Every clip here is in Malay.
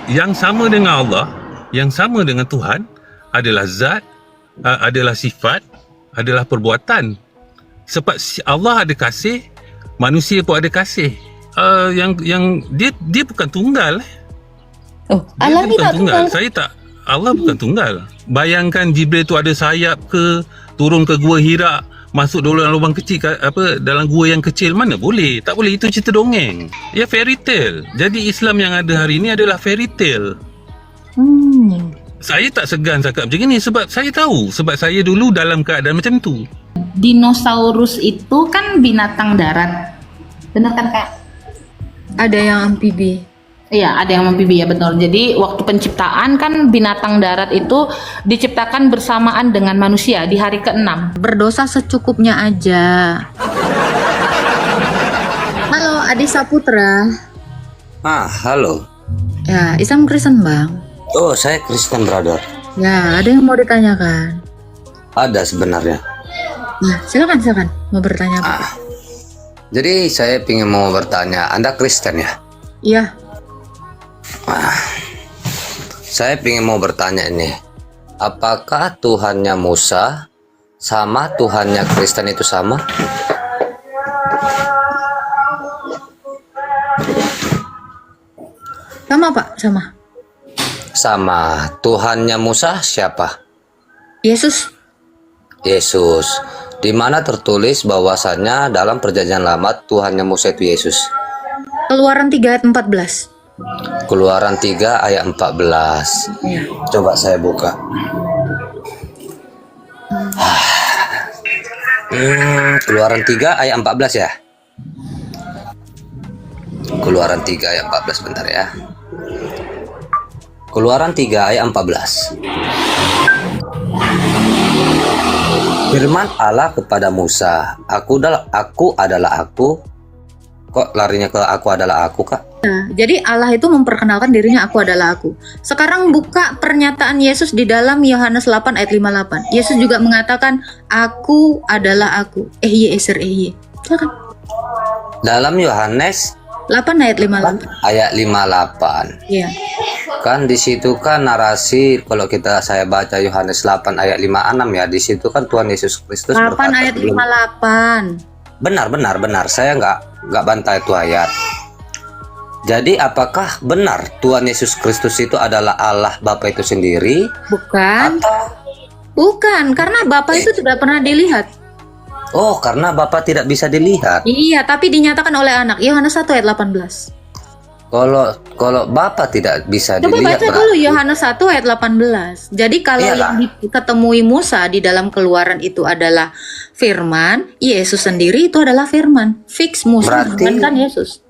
yang sama dengan Allah, yang sama dengan Tuhan adalah zat, adalah sifat, adalah perbuatan. Sebab Allah ada kasih, manusia pun ada kasih. Yang dia bukan tunggal. Oh, Dia Allah ni bukan tak tunggal. Saya tak. Allah bukan tunggal. Bayangkan Jibril tu ada sayap ke, turun ke gua Hira, masuk dalam lubang kecil dalam gua yang kecil, mana boleh? Tak boleh, itu cerita dongeng. Ya, fairy tale. Jadi Islam yang ada hari ini adalah fairy tale. Saya tak segan cakap macam ni sebab saya tahu, sebab saya dulu dalam keadaan macam tu. Dinosaurus itu kan binatang darat. Benar kan, Kak? Ada yang amfibi. Iya, ada yang amfibi, ya betul. Jadi waktu penciptaan kan binatang darat itu diciptakan bersamaan dengan manusia di hari ke-6. Berdosa secukupnya aja. Halo, Adi Saputra. Halo. Ya, Islam Kristen bang. Oh, saya Kristen, brother. Ya, ada yang mau ditanyakan. Ada sebenarnya. Nah, silakan. Mau bertanya apa? Jadi saya mau bertanya, Anda Kristen ya? Iya. Saya mau bertanya ini, apakah Tuhannya Musa sama Tuhannya Kristen itu sama? Sama Pak, sama. Sama. Tuhannya Musa siapa? Yesus. Yesus. Di mana tertulis bahwasannya dalam perjanjian lama Tuhannya Musa itu Yesus? Keluaran 3 ayat 14. Keluaran 3 ayat 14. Iya. Coba saya buka. Keluaran 3 ayat 14 ya. Keluaran 3 ayat 14, bentar ya. Keluaran 3 ayat 14. Firman Allah kepada Musa, aku adalah aku. Kok larinya ke aku adalah aku, Kak? Nah, jadi Allah itu memperkenalkan dirinya, aku adalah aku. Sekarang buka pernyataan Yesus di dalam Yohanes 8 ayat 58. Yesus juga mengatakan, aku adalah aku. Silakan. Dalam Yohanes 8 ayat 58. ayat 58. Iya. Kan di situ kan narasi, kalau saya baca Yohanes 8 ayat 56 ya, di situ kan Tuhan Yesus Kristus 8 berkata ayat 58. benar. Saya nggak bantah itu ayat. Jadi apakah benar Tuhan Yesus Kristus itu adalah Allah Bapa itu sendiri? Bukan. Atau Bukan, karena Bapa itu tidak pernah dilihat. oh, karena Bapa tidak bisa dilihat. Iya, tapi dinyatakan oleh anak. Yohanes 1 ayat 18. Kalau Bapa tidak bisa Coba dilihat, baca dulu Yohanes 1 ayat 18. Jadi kalau Iyalah. yang diketemui Musa di dalam Keluaran itu adalah firman, Yesus sendiri itu adalah firman. Fix Musa bukan kan Yesus.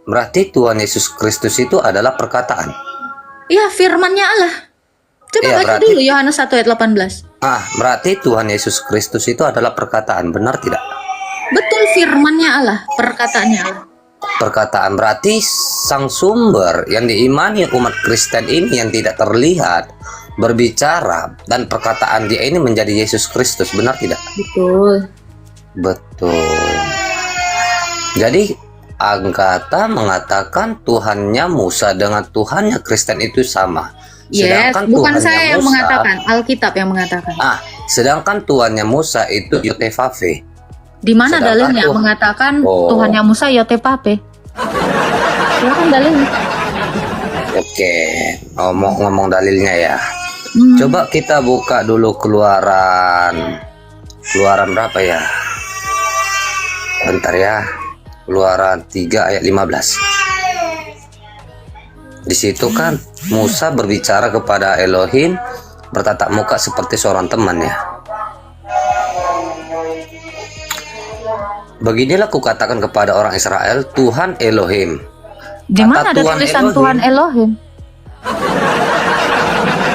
Berarti Tuhan Yesus Kristus itu adalah perkataan. Iya, firmannya Allah. Coba Iya, baca berarti- dulu Yohanes 1 ayat 18. Berarti Tuhan Yesus Kristus itu adalah perkataan, benar tidak? Betul, firmannya Allah, perkataannya Allah. Perkataan berarti sang sumber yang diimani umat Kristen ini yang tidak terlihat berbicara, dan perkataan dia ini menjadi Yesus Kristus, benar tidak? Betul. Betul. Jadi Agatha mengatakan Tuhannya Musa dengan Tuhannya Kristen itu sama. Yes, Sedangkan bukan Tuhannya saya yang Musa- mengatakan, Alkitab yang mengatakan. Sedangkan Tuhannya Musa itu Yotevave. Di mana sedangkan dalilnya Tuhan- mengatakan Oh. Tuhannya Musa Yotepape? Silakan dalilnya. Oke, ngomong dalilnya ya. Coba kita buka dulu keluaran berapa ya? Bentar ya. Keluaran 3 ayat 15. Di situ kan Musa berbicara kepada Elohim bertatap muka seperti seorang teman ya. Beginilah kukatakan kepada orang Israel, Tuhan Elohim. Di Kata mana ada Tuhan tulisan Elohim. Tuhan Elohim?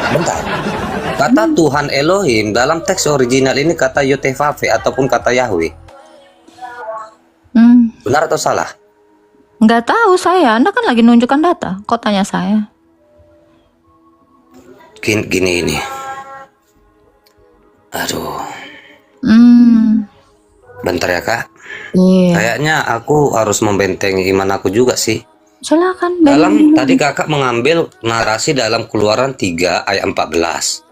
Bentar. Kata Tuhan Elohim dalam teks original ini kata Yotevave ataupun kata Yahweh. Benar atau salah? Nggak tahu saya. Anda kan lagi nunjukkan data. Kok tanya saya? Gini ini. Aduh. Hmm. Bentar ya, Kak. Iya. Kayaknya aku harus membentengi iman aku juga sih. Silakan. Dalam tadi kakak mengambil narasi dalam Keluaran 3 ayat 14.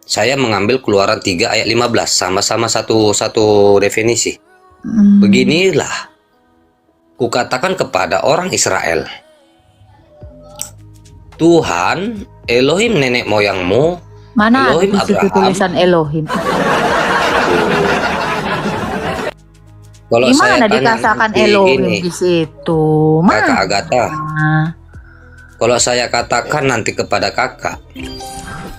Saya mengambil Keluaran 3 ayat 15, sama-sama satu definisi. Beginilah kukatakan kepada orang Israel, Tuhan Elohim nenek moyangmu, Mana Elohim di situ Abraham. tulisan Elohim? Kalau Di saya mana tanya dikatakan nanti Elohim gini, di situ? Kakak Mana? Agatha, kalau saya katakan nanti kepada kakak,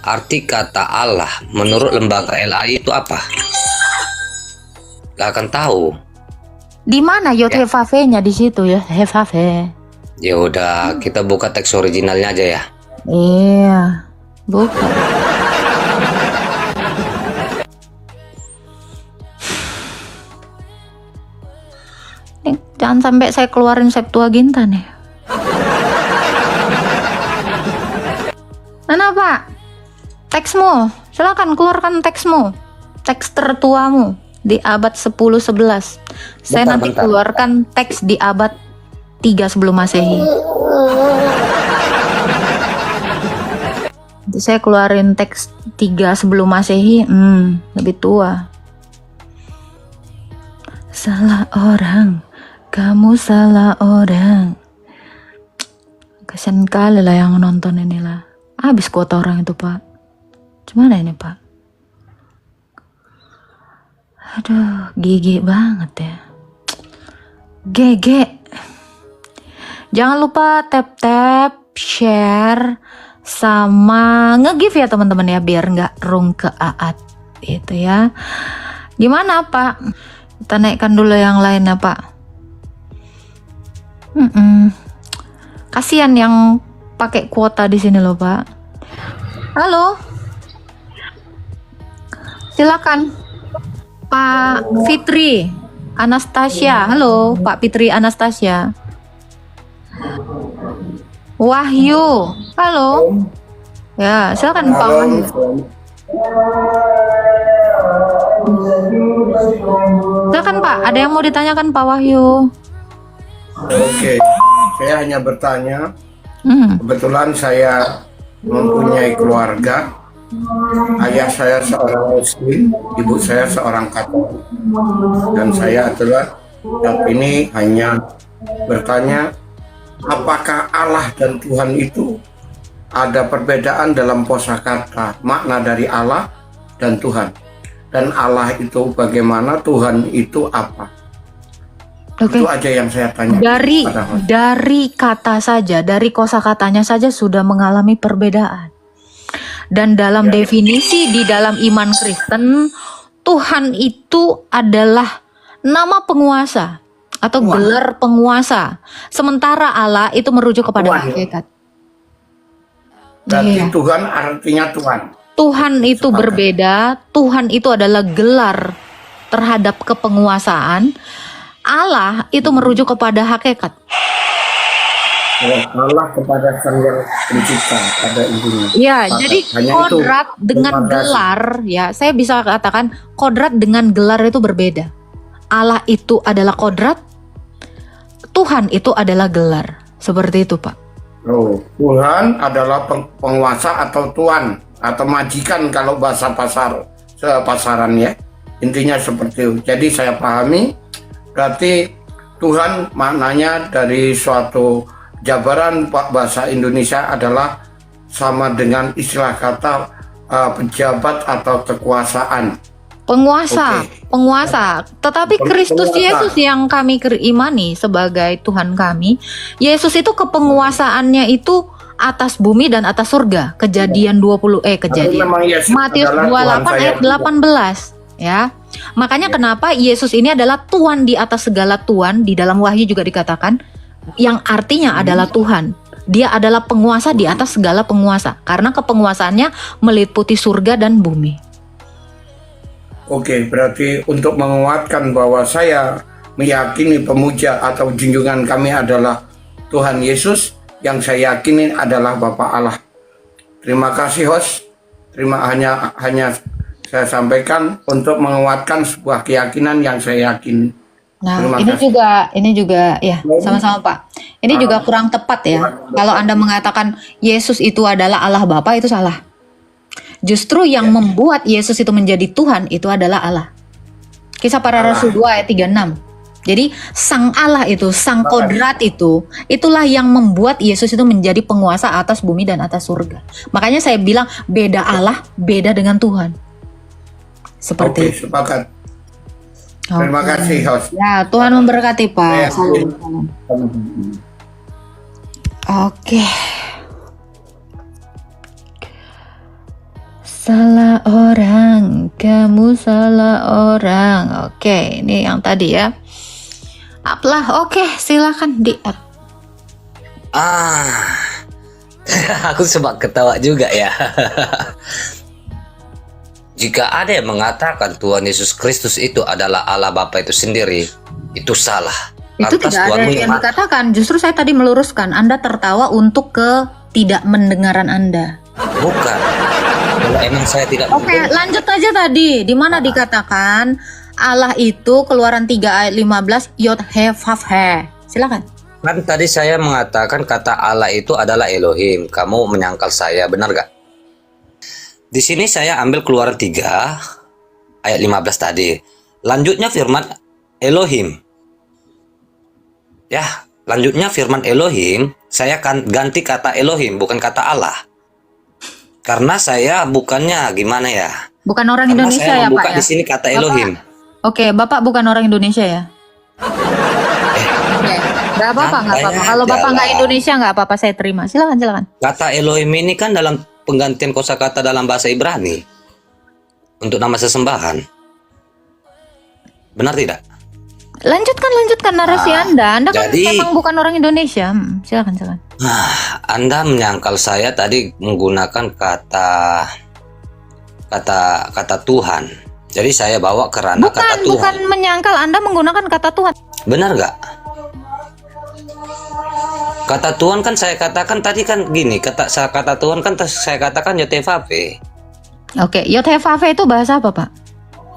arti kata Allah menurut lembaga LAI itu apa? Gak akan tahu. Di mana Yod Hevave-nya di situ ya? Hevave. Ya udah, kita buka teks originalnya aja ya. Iya, bukan. Nih, jangan sampai saya keluarin Septuaginta nih. Mana Pak? Teksmu, silakan keluarkan teksmu. Teks tertuamu di abad 10-11. Saya Bentar, nanti bentar. keluarkan teks di abad 3 sebelum Masehi. Nanti saya keluarin teks 3 sebelum Masehi, lebih tua. Salah orang, kamu salah orang. Kasian kali lah yang nonton inilah. Habis kuota orang itu Pak. Gimana ini Pak? Aduh, gigi banget ya. GG. Jangan lupa tap-tap, share, sama nge-give ya teman-teman ya, biar nggak rung ke Aat gitu ya. Gimana Pak? Kita naikkan dulu yang lain ya Pak. Kasihan yang pakai kuota di sini loh Pak. Halo. Silakan. Pak Fitri Anastasia. Halo, Pak Fitri Anastasia. Wahyu. Halo. Ya, silakan Pak Wahyu. Silakan Pak, ada yang mau ditanyakan Pak Wahyu? Oke, saya hanya bertanya. Hmm. Kebetulan saya mempunyai keluarga. Ayah saya seorang Muslim, ibu saya seorang Katolik, dan saya adalah saat ini hanya bertanya, apakah Allah dan Tuhan itu ada perbedaan dalam kosakata makna dari Allah dan Tuhan, dan Allah itu bagaimana, Tuhan itu apa? Oke. Itu aja yang saya tanya. Dari kata saja, dari kosakatanya saja sudah mengalami perbedaan. Dan dalam definisi di dalam iman Kristen, Tuhan itu adalah nama penguasa atau gelar penguasa. Sementara Allah itu merujuk kepada hakikat. Berarti Iya. Tuhan artinya Tuhan. Tuhan itu berbeda. Tuhan itu adalah gelar terhadap kepenguasaan. Allah itu merujuk kepada hakikat. Allah kepada Sang Yang Pencipta pada intinya. Ya, Sepakat. jadi Hanya kodrat itu. dengan Terima kasih. gelar, ya saya bisa katakan kodrat dengan gelar itu berbeda. Allah itu adalah kodrat, Tuhan itu adalah gelar. Seperti itu Pak. Oh, Tuhan adalah penguasa atau tuan atau majikan kalau bahasa pasaran ya. Intinya seperti itu. Jadi saya pahami berarti Tuhan maknanya dari suatu jabaran bahasa Indonesia adalah sama dengan istilah kata pejabat atau kekuasaan. Penguasa, Oke. penguasa. Tetapi Kristus Penguasa. Yesus yang kami imani sebagai Tuhan kami, Yesus itu kepenguasaannya itu atas bumi dan atas surga. Kejadian 20 kejadian. Memang Yesus Matius adalah Tuhan 28 saya ayat juga. 18 ya. Makanya kenapa Yesus ini adalah Tuhan di atas segala Tuhan, di dalam Wahyu juga dikatakan yang artinya adalah Tuhan. Dia adalah penguasa di atas segala penguasa karena kepenguasaannya meliputi surga dan bumi. Oke, berarti untuk menguatkan bahwa saya meyakini pemuja atau junjungan kami adalah Tuhan Yesus, yang saya yakini adalah Bapa Allah. Terima kasih host. Hanya saya sampaikan untuk menguatkan sebuah keyakinan yang saya yakini. Nah, Terima ini juga ya, sama-sama Pak. Ini juga kurang tepat ya. Kalau Anda mengatakan Yesus itu adalah Allah Bapa, itu salah. Justru yang membuat Yesus itu menjadi Tuhan itu adalah Allah. Kisah Para Rasul 2 ayat 36. Jadi Sang Allah itu, Sang Kodrat itu, itulah yang membuat Yesus itu menjadi penguasa atas bumi dan atas surga. Makanya saya bilang beda Allah, beda dengan Tuhan. Seperti Oke, sepakat. Terima kasih, host. Ya, Tuhan memberkati Pak. Oke. Salah orang, kamu salah orang. Oke, ini yang tadi ya. Up lah, oke, silakan di up. Aku sempat ketawa juga ya. Jika ada yang mengatakan Tuhan Yesus Kristus itu adalah Allah Bapa itu sendiri, itu salah. Itu Lantas tidak Tuhan ada yang dikatakan. Justru saya tadi meluruskan. Anda tertawa untuk tidak mendengaran Anda. Bukan. Kalau emang saya tidak Oke, lanjut aja tadi. Di mana dikatakan Allah itu Keluaran 3 ayat 15 Yod He Vav He. Silakan. Kan tadi saya mengatakan kata Allah itu adalah Elohim. Kamu menyangkal saya, benar gak? Di sini saya ambil Keluaran 3 ayat 15 tadi. Lanjutnya firman Elohim. Ya, lanjutnya firman Elohim, saya akan ganti kata Elohim, bukan kata Allah. Karena saya bukannya gimana ya? Bukan orang Karena Indonesia saya ya, Pak membuka ya? di sini kata Elohim. Oke, Bapak bukan orang Indonesia ya? Oke, nggak apa-apa, nggak apa-apa. Kalau Bapak nggak Indonesia nggak apa-apa, saya terima. Silakan. Kata Elohim ini kan dalam penggantian kosakata dalam bahasa Ibrani untuk nama sesembahan. Benar tidak? Lanjutkan narasi Anda. Anda kan jadi- memang bukan orang Indonesia. Silakan. Anda menyangkal saya tadi menggunakan kata Tuhan. Jadi saya bawa kerana kata Tuhan. Bukan menyangkal, Anda menggunakan kata Tuhan. Benar gak? Kata Tuhan kan saya katakan tadi kan gini, kata Tuhan kan saya katakan Yotevave. Oke, Yotevave itu bahasa apa, Pak?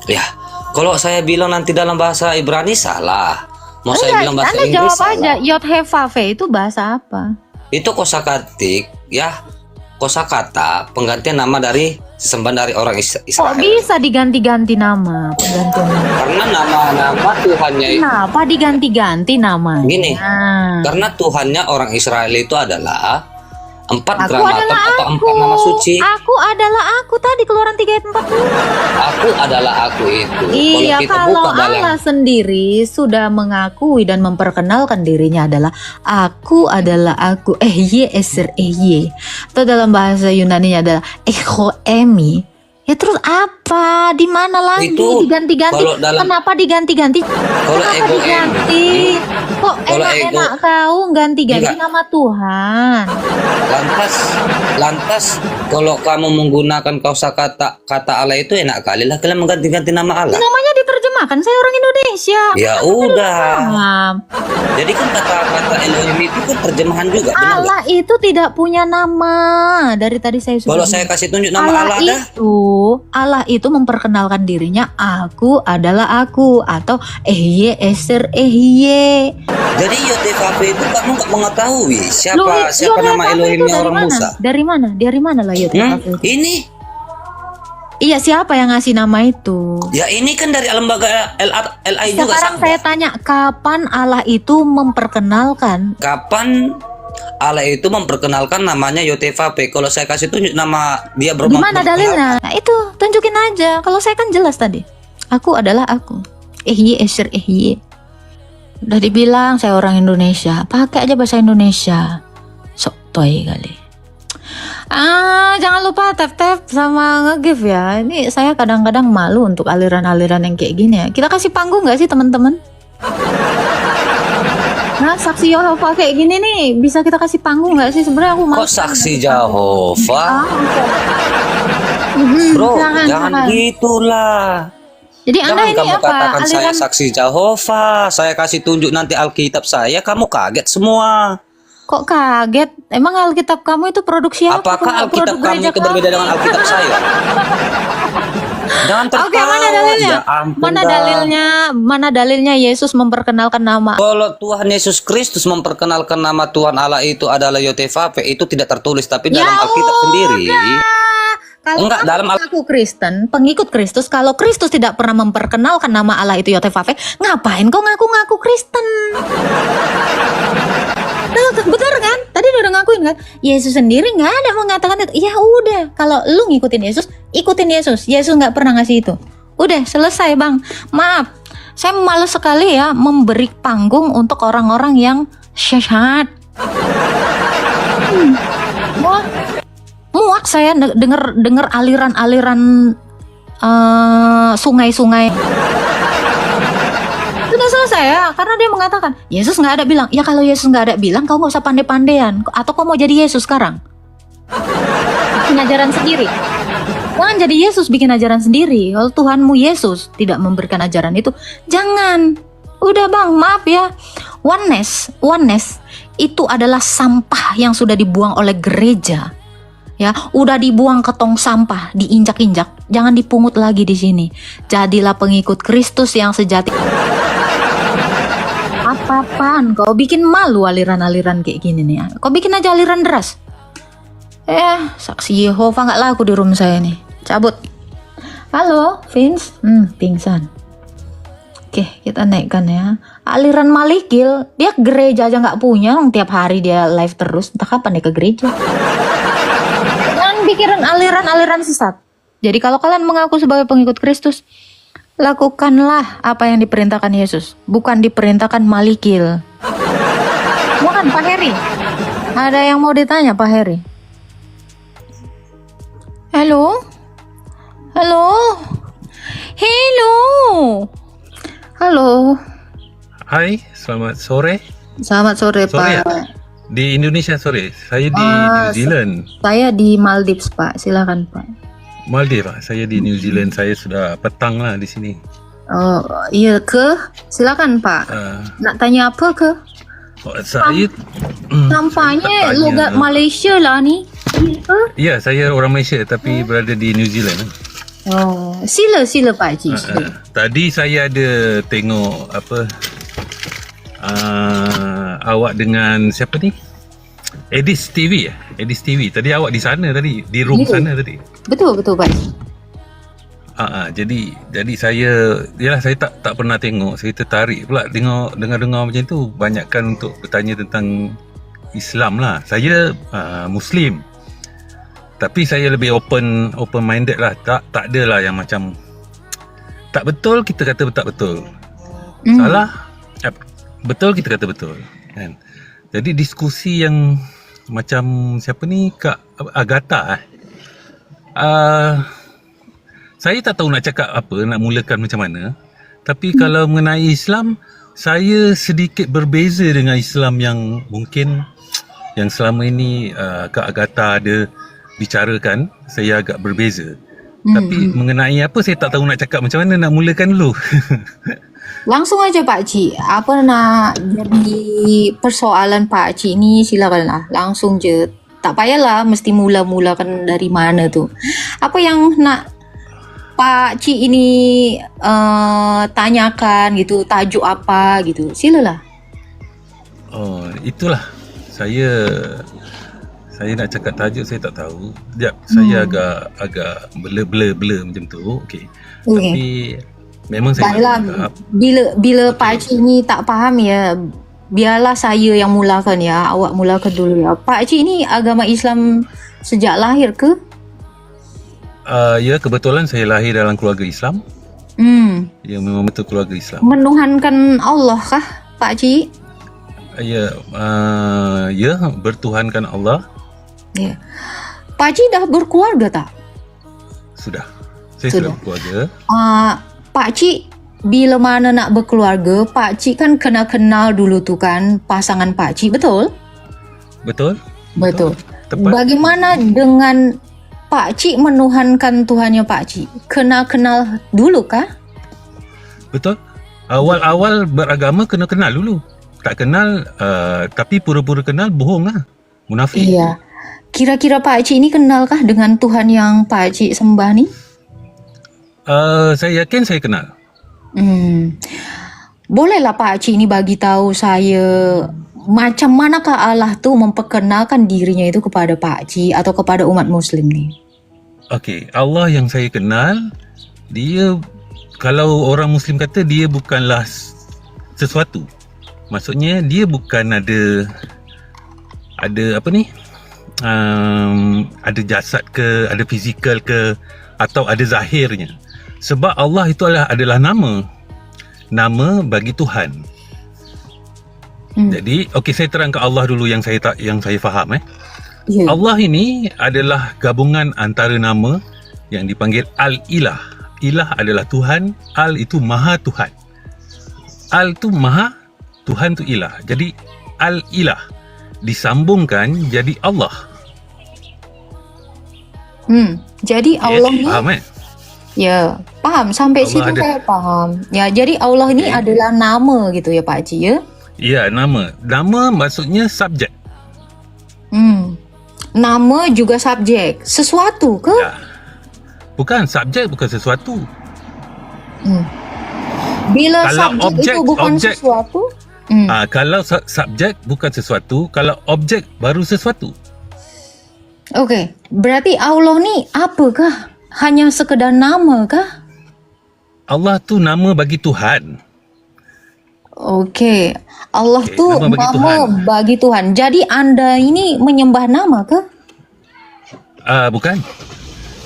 Ya, kalau saya bilang nanti dalam bahasa Ibrani salah. Mau saya bilang bahasa Anda Inggris jawab salah. aja, Yotevave itu bahasa apa? Itu kosakatik, ya. Kosakata penggantian nama dari sesembahan dari orang Kok Israel. bisa diganti-ganti nama? Penggantian nama. Karena nama Tuhannya Kenapa diganti-ganti namanya? Gini, karena Tuhannya orang Israel itu adalah 4 grammaton atau 4 nama suci. Aku adalah aku tadi Keluaran 3 ayat 40. Aku adalah aku itu. Iya, kita kalau buka dalam Allah sendiri sudah mengakui dan memperkenalkan dirinya adalah aku adalah aku. Ye eser ye. Atau dalam bahasa Yunani adalah echo emi. Ya terus apa? Di mana lagi Itu diganti-ganti? kalau dalam- Kenapa diganti-ganti? Kalau Kenapa ego diganti? Kok Kalau enak-enak kau ganti-ganti Enggak. nama Tuhan? lantas kalau kamu menggunakan kosakata Allah itu enak kali lah kalian mengganti-ganti nama Allah. Namanya diterjemahkan, saya orang Indonesia. Ya udah. Paham. Jadi kan kata Elohim itu kan terjemahan juga, benar nggak? Allah itu tidak punya nama. Dari tadi saya sudah Kalau bilang. saya kasih tunjuk nama Allah ada. Allah itu memperkenalkan dirinya aku adalah aku atau ehye eser ehye. Jadi Yotevave itu kamu nggak mengetahui Loh, siapa nama Yotevave Elohimnya itu orang Musa. Dari mana lah Yotevave itu? Ini Iya, siapa yang ngasih nama itu? ya ini kan dari lembaga LI juga. Sekarang sama. saya tanya, kapan Allah itu memperkenalkan? Kapan Allah itu memperkenalkan namanya Yotevave? Kalau saya kasih tunjuk nama dia Di mana dalilnya? Nah, itu tunjukin aja. Kalau saya kan jelas tadi. Aku adalah aku. Ehye eser ehye. Udah dibilang saya orang Indonesia. Pakai aja bahasa Indonesia. Sok toy kali. Jangan lupa tap-tap sama nge-give ya. Ini saya kadang-kadang malu untuk aliran-aliran yang kayak gini ya. Kita kasih panggung nggak sih teman-teman? Nah, saksi Yehova kayak gini nih, bisa kita kasih panggung nggak sih? Sebenarnya aku malu. Kok saksi Jehovah? Bro, jangan gitulah. Jadi Anda Jangan ini kamu apa? katakan saya Aliran saksi Jehovah. Saya kasih tunjuk nanti Alkitab saya, kamu kaget semua. kok kaget? Emang Alkitab kamu itu produksi apa? Apakah Kok nggak Alkitab produk kamu gereja itu berbeda dengan Alkitab saya? Jangan tertawa. Oke, mana dalilnya? Ya ampun Mana dah. dalilnya? Mana dalilnya Yesus memperkenalkan nama? Kalau Tuhan Yesus Kristus memperkenalkan nama Tuhan Allah itu adalah Yotevave, itu tidak tertulis, tapi Ya dalam Alkitab sendiri. Kalau Enggak, kamu dalam mengaku Kristen, pengikut Kristus, kalau Kristus tidak pernah memperkenalkan nama Allah itu Yotevave, ngapain kau ngaku-ngaku Kristen? Betul kan? Tadi udah ngakuin kan? Yesus sendiri nggak ada mengatakan itu. Ya udah, kalau lu ngikutin Yesus, ikutin Yesus. Yesus nggak pernah ngasih itu. Udah selesai bang. Maaf, saya malas sekali ya memberi panggung untuk orang-orang yang sesat. Muak saya denger aliran-aliran sungai-sungai. Sudah selesai ya, karena dia mengatakan Yesus nggak ada bilang. Ya kalau Yesus nggak ada bilang, kau nggak usah pandai-pandaian. Atau kau mau jadi Yesus sekarang? Bikin ajaran sendiri. Jangan jadi Yesus bikin ajaran sendiri. Kalau Tuhanmu Yesus tidak memberikan ajaran itu, jangan. Udah bang, maaf ya. Oneness itu adalah sampah yang sudah dibuang oleh gereja. Ya, udah dibuang ke tong sampah, diinjak-injak. Jangan dipungut lagi di sini. Jadilah pengikut Kristus yang sejati. Apa-apaan? Kau bikin malu aliran-aliran kayak gini nih. Kau bikin aja aliran deras. Saksi Yehova nggak laku di room saya nih. Cabut. Halo, Vince. Pingsan. Oke, kita naikkan ya. Aliran Malikil, dia gereja aja nggak punya. Tiap hari dia live terus. Entah kapan dia ke gereja. Jangan pikirin aliran-aliran sesat. Jadi kalau kalian mengaku sebagai pengikut Kristus, lakukanlah apa yang diperintahkan Yesus, bukan diperintahkan Malikil. Bukan Pak Heri. Ada yang mau ditanya Pak Heri? Halo? Halo? Halo? Halo? Hai, selamat sore. Selamat sore, Sore Pak. ya? Di Indonesia sore. Saya di New Zealand. Saya di Maldives, Pak. Silakan, Pak. Maldives, Pak. Saya di New Zealand. Saya sudah petang lah di sini. Oh, iya ke? Silakan, Pak. Nak tanya apa ke? Saya Nampaknya tak tanya. logat Malaysia lah ni. Iya ke? Ya, saya orang Malaysia tapi berada di New Zealand. Oh, sila Pak Haji. Sila. Tadi saya ada tengok apa awak dengan siapa ni? Edis TV ya? Edis TV. Tadi awak di sana tadi, di room Ya. sana tadi. Betul Pak Haji. Jadi saya saya tak pernah tengok. Saya tertarik pula tengok dengar macam tu. Banyakkan untuk bertanya tentang Islam lah. Saya Muslim. Tapi saya lebih open minded lah. Tak adalah yang macam tak betul kita kata tak betul. Salah betul kita kata betul, kan. Jadi diskusi yang macam siapa ni Kak Agatha saya tak tahu nak cakap apa, nak mulakan macam mana. Tapi kalau mengenai Islam, saya sedikit berbeza dengan Islam yang mungkin yang selama ini Kak Agatha ada bicarakan. Saya agak berbeza. Tapi mengenai apa saya tak tahu nak cakap macam mana, nak mulakan dulu. Langsung aja Pak Haji. Apa nak jadi persoalan Pak Haji ni, silakan lah. Langsung je. Tak payahlah mesti mula-mulakan dari mana tu. Apa yang nak Pak Haji ini tanyakan gitu, tajuk apa gitu. Silalah. Oh, itulah. Saya nak cakap tajuk saya tak tahu. Sekejap, saya agak blur macam tu. Okey. Tapi memang saya Baiklah, nak cakap. bila Pak Haji ni tak faham ya, biarlah saya yang mulakan ya. Awak mulakan dulu ya. Pak Haji ni agama Islam sejak lahir ke? Ya, kebetulan saya lahir dalam keluarga Islam. Ya, memang betul keluarga Islam. Menuhankan Allah kah Pak Haji? Ya, bertuhankan Allah. Ya. Pak Haji dah berkeluarga tak? Sudah. Saya sudah berkeluarga. Pak Cik, bila mana nak berkeluarga, Pak Cik kan kenal dulu tu kan pasangan Pak Cik, betul? Betul? Betul. Tepat. Bagaimana dengan Pak Cik menuhankan Tuhannya Pak Cik? Kenal dulu kah? Betul. Awal-awal beragama kena kenal dulu. Tak kenal, tapi pura-pura kenal, bohong lah. Munafik. Iya. Kira-kira Pak Cik ni kenalkah dengan Tuhan yang Pak Cik sembah ni? Saya yakin saya kenal. Bolehlah Pak Cik ni bagi tahu saya macam manakah Allah tu memperkenalkan dirinya itu kepada Pak Cik atau kepada umat Muslim ni? Okey, Allah yang saya kenal, dia, kalau orang Muslim kata, dia bukanlah sesuatu. Maksudnya dia bukan ada apa ni? Ada jasad ke, ada fizikal ke, atau ada zahirnya. Sebab Allah itu adalah nama bagi Tuhan. Jadi, okey, saya terangkan Allah dulu yang saya faham. Ya. Allah ini adalah gabungan antara nama yang dipanggil Al-Ilah. Ilah adalah Tuhan, Al itu Maha Tuhan. Al tu Maha, Tuhan tu Ilah. Jadi Al-Ilah disambungkan jadi Allah. Jadi Allah ni, faham ya, faham sampai Allah situ ada. saya faham. Ya, jadi Allah ni adalah nama gitu ya Pak Cik ya. Ya, nama. Nama maksudnya subjek. Nama juga subjek. Sesuatu ke? Ya. Bukan, subjek bukan sesuatu. Bila Kalau subjek objek- itu bukan objek- sesuatu. Kalau subjek bukan sesuatu, kalau objek baru sesuatu. Okey, berarti Allah ni apakah? Hanya sekedar nama kah? Allah tu nama bagi Tuhan. Okey, Allah Okey, tu nama bagi nama Tuhan. bagi Tuhan. Jadi anda ini menyembah nama ke? Bukan.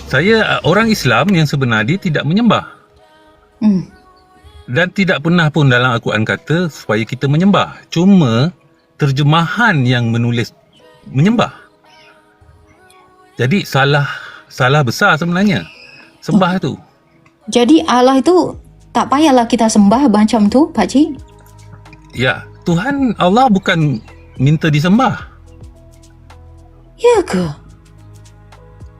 Saya orang Islam yang sebenar dia tidak menyembah. Dan tidak pernah pun dalam Al-Quran kata supaya kita menyembah. Cuma terjemahan yang menulis menyembah. Jadi salah besar sebenarnya sembah tu. Jadi Allah itu tak payahlah kita sembah macam tu, Pak Cik? Ya, Tuhan Allah bukan minta disembah. Ya ke?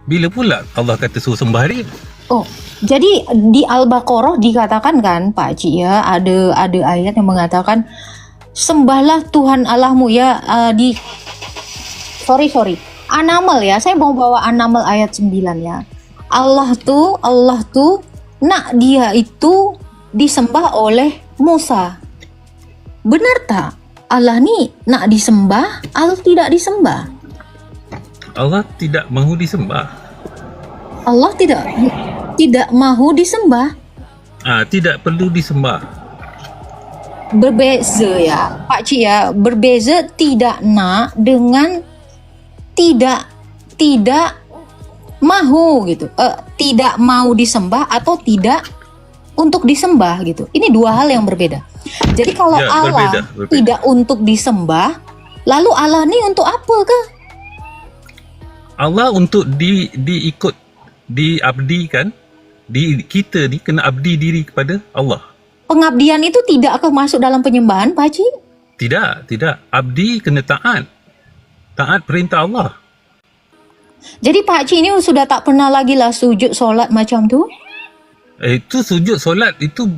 Bila pula Allah kata suruh sembah dia? Oh, jadi di Al-Baqarah dikatakan kan, Pak Cik ya, ada ayat yang mengatakan sembahlah Tuhan Allahmu ya, sorry. An-Naml ya, saya mau bawa An-Naml ayat 9 ya. Allah tu nak dia itu disembah oleh Musa. Benar tak? Allah ni nak disembah atau tidak disembah? Allah tidak mahu disembah. Allah tidak mahu disembah. Tidak perlu disembah. Berbeza ya, Pak Cik ya. Berbeza tidak nak dengan tidak mahu gitu. Tidak mau disembah atau tidak untuk disembah gitu. Ini dua hal yang berbeda. Jadi kalau Ya, Allah berbeda. tidak untuk disembah, lalu Allah ni untuk apa ke? Allah untuk diabdikan, kita ni kena abdi diri kepada Allah. Pengabdian itu tidak akan masuk dalam penyembahan, Pak Cik? Tidak. Abdi kena taat. Taat perintah Allah. Jadi Pak Cik ni sudah tak pernah lagi lah sujud solat macam tu? Itu sujud solat itu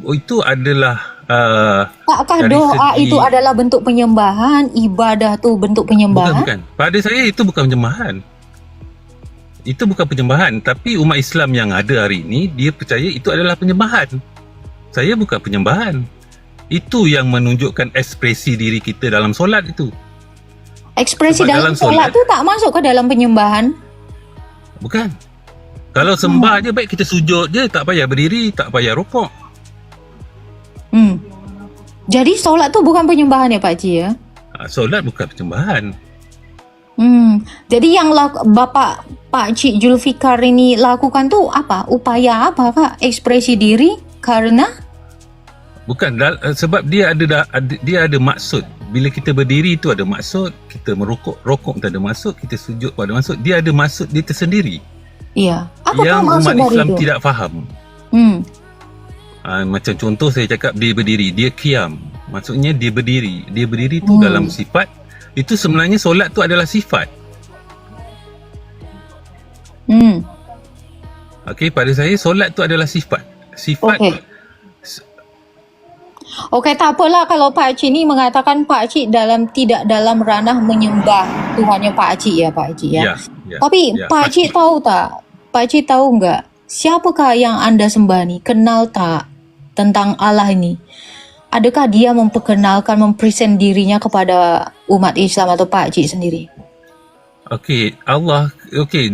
adalah Takkah dari doa segi- itu adalah bentuk penyembahan, ibadah tu bentuk penyembahan? bukan. Pada saya itu bukan penyembahan. Itu bukan penyembahan, tapi umat Islam yang ada hari ini dia percaya itu adalah penyembahan. Saya bukan penyembahan. Itu yang menunjukkan ekspresi diri kita dalam solat itu. Ekspresi Sebab dalam dalam solat solat- tu tak masuk ke dalam penyembahan? Bukan. Kalau sembah je baik kita sujud je, tak payah berdiri, tak payah rukuk. Jadi solat tu bukan penyembahan ya Pak Cik ya? Solat bukan penyembahan. Jadi yang Bapak Pak Cik Julfikar ini lakukan tu apa? Upaya apa Kak? Ekspresi diri karena? Bukan, sebab dia ada maksud. Bila kita berdiri itu ada maksud, kita rokok tu ada maksud, kita sujud pun ada maksud. Dia ada maksud dia tersendiri. Iya. Apakah Yang maksud umat dari Islam itu? tidak faham. Macam contoh saya cakap dia berdiri, dia qiyam. Maksudnya dia berdiri. Dia berdiri tu dalam sifat. Itu sebenarnya solat tu adalah sifat. Okey, pada saya solat tu adalah sifat. Sifat. Okey, tak apalah kalau Pak Cik ni mengatakan Pak Cik tidak dalam ranah menyembah Tuhannya Pak Cik ya Pak Cik ya. Ya. Tapi ya, Pak Cik tahu tak? Pak Cik tahu enggak? siapakah yang Anda sembah nih? Kenal tak tentang Allah ini? Adakah dia memperkenalkan, mempresent dirinya kepada umat Islam atau Pak Cik sendiri? Okey, Allah, okey,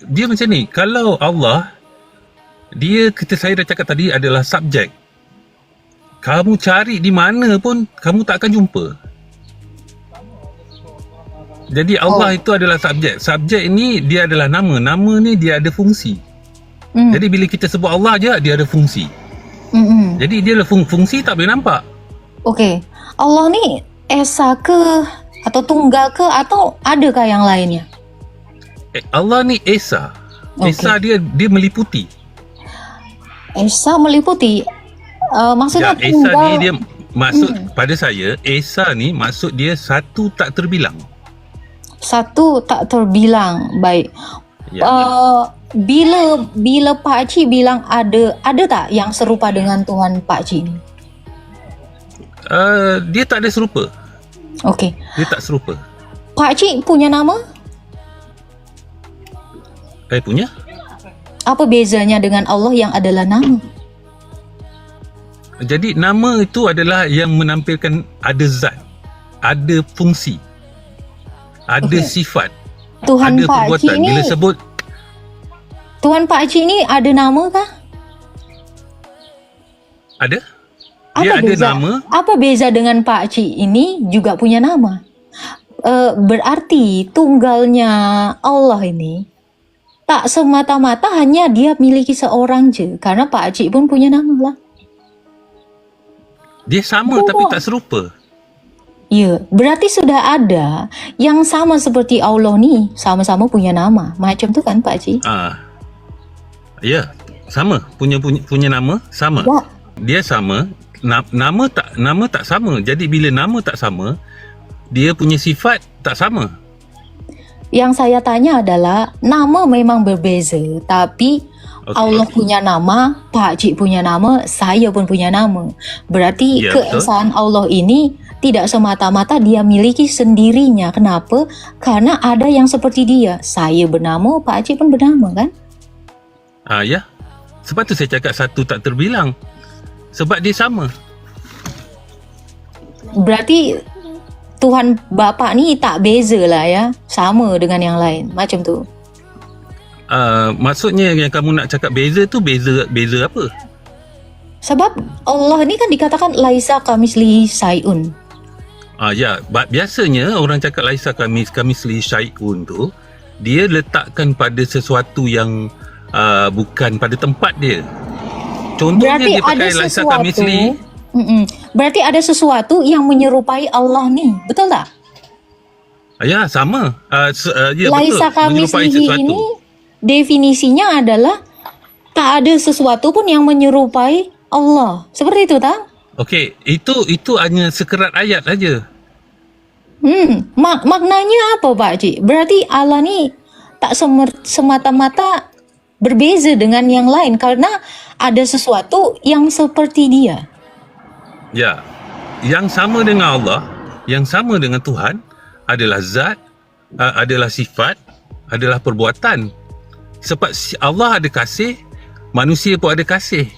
dia macam ni. Kalau Allah, dia, saya dah cakap tadi, adalah subjek. Kamu cari di mana pun, kamu tak akan jumpa. Jadi Allah itu adalah subjek. Subjek ni dia adalah nama. Nama ni dia ada fungsi. Jadi bila kita sebut Allah je, dia ada fungsi. Jadi dia ada fungsi tak boleh nampak. Okey. Allah ni esa ke atau tunggal ke atau adakah yang lainnya? Allah ni Esa. Esa dia meliputi. Esa meliputi. Maksudnya Ya, Esa tunggal. ni dia maksud pada saya, Esa ni maksud dia satu tak terbilang. Satu tak terbilang. Baik. Ya, Bila Pak Cik bilang ada tak yang serupa dengan Tuhan Pak Cik ni? dia tak ada serupa. Okey. Dia tak serupa. Pak Cik punya nama? Punya? Apa bezanya dengan Allah yang adalah nama? Jadi nama itu adalah yang menampilkan ada zat, ada fungsi, ada sifat, Tuhan ada Pak Cik perbuatan. ni, Bila sebut Tuhan Pak Cik ni ada nama kah? ada, dia ada nama. Apa beza dengan Pak Cik ini juga punya nama? Berarti tunggalnya Allah ini tak semata-mata hanya dia miliki seorang je, karena Pak Cik pun punya nama lah. Dia sama tapi tak serupa. Ya, berarti sudah ada yang sama seperti Allah ni, sama-sama punya nama. Macam tu kan Pak Cik? Ya, sama. Punya nama sama. Ya. Dia sama. Nama tak sama. Jadi bila nama tak sama, dia punya sifat tak sama. Yang saya tanya adalah nama memang berbeza, tapi Allah punya nama, Pak Cik punya nama, saya pun punya nama. Berarti Ya, keesaan Allah ini tidak semata-mata dia miliki sendirinya. Kenapa? Karena ada yang seperti dia. Saya bernama, Pak Cik pun bernama kan? Ya. Sebab tu saya cakap satu tak terbilang. Sebab dia sama. Berarti Tuhan Bapa ni tak beza lah ya, sama dengan yang lain. Macam tu. Maksudnya yang kamu nak cakap beza tu beza apa? Sebab Allah ni kan dikatakan laisa kamislihi syai'un. Ya, biasanya orang cakap laisa kamislihi syai'un tu, dia letakkan pada sesuatu yang bukan pada tempat dia. Contohnya Berarti dia pakai ada laisa sesuatu. kamislihi. Berarti ada sesuatu yang menyerupai Allah ni, betul tak? Ya, sama. Ya, Laisa betul. Menyerupai kamislihi sesuatu. ini definisinya adalah tak ada sesuatu pun yang menyerupai Allah. Seperti itu tak? Okey, itu hanya sekerat ayat aja. Maknanya apa Pak Cik? Berarti Allah ni tak semata-mata berbeza dengan yang lain karena ada sesuatu yang seperti dia. Ya. Yang sama dengan Allah, yang sama dengan Tuhan adalah zat, adalah sifat, adalah perbuatan. Sebab Allah ada kasih, manusia pun ada kasih.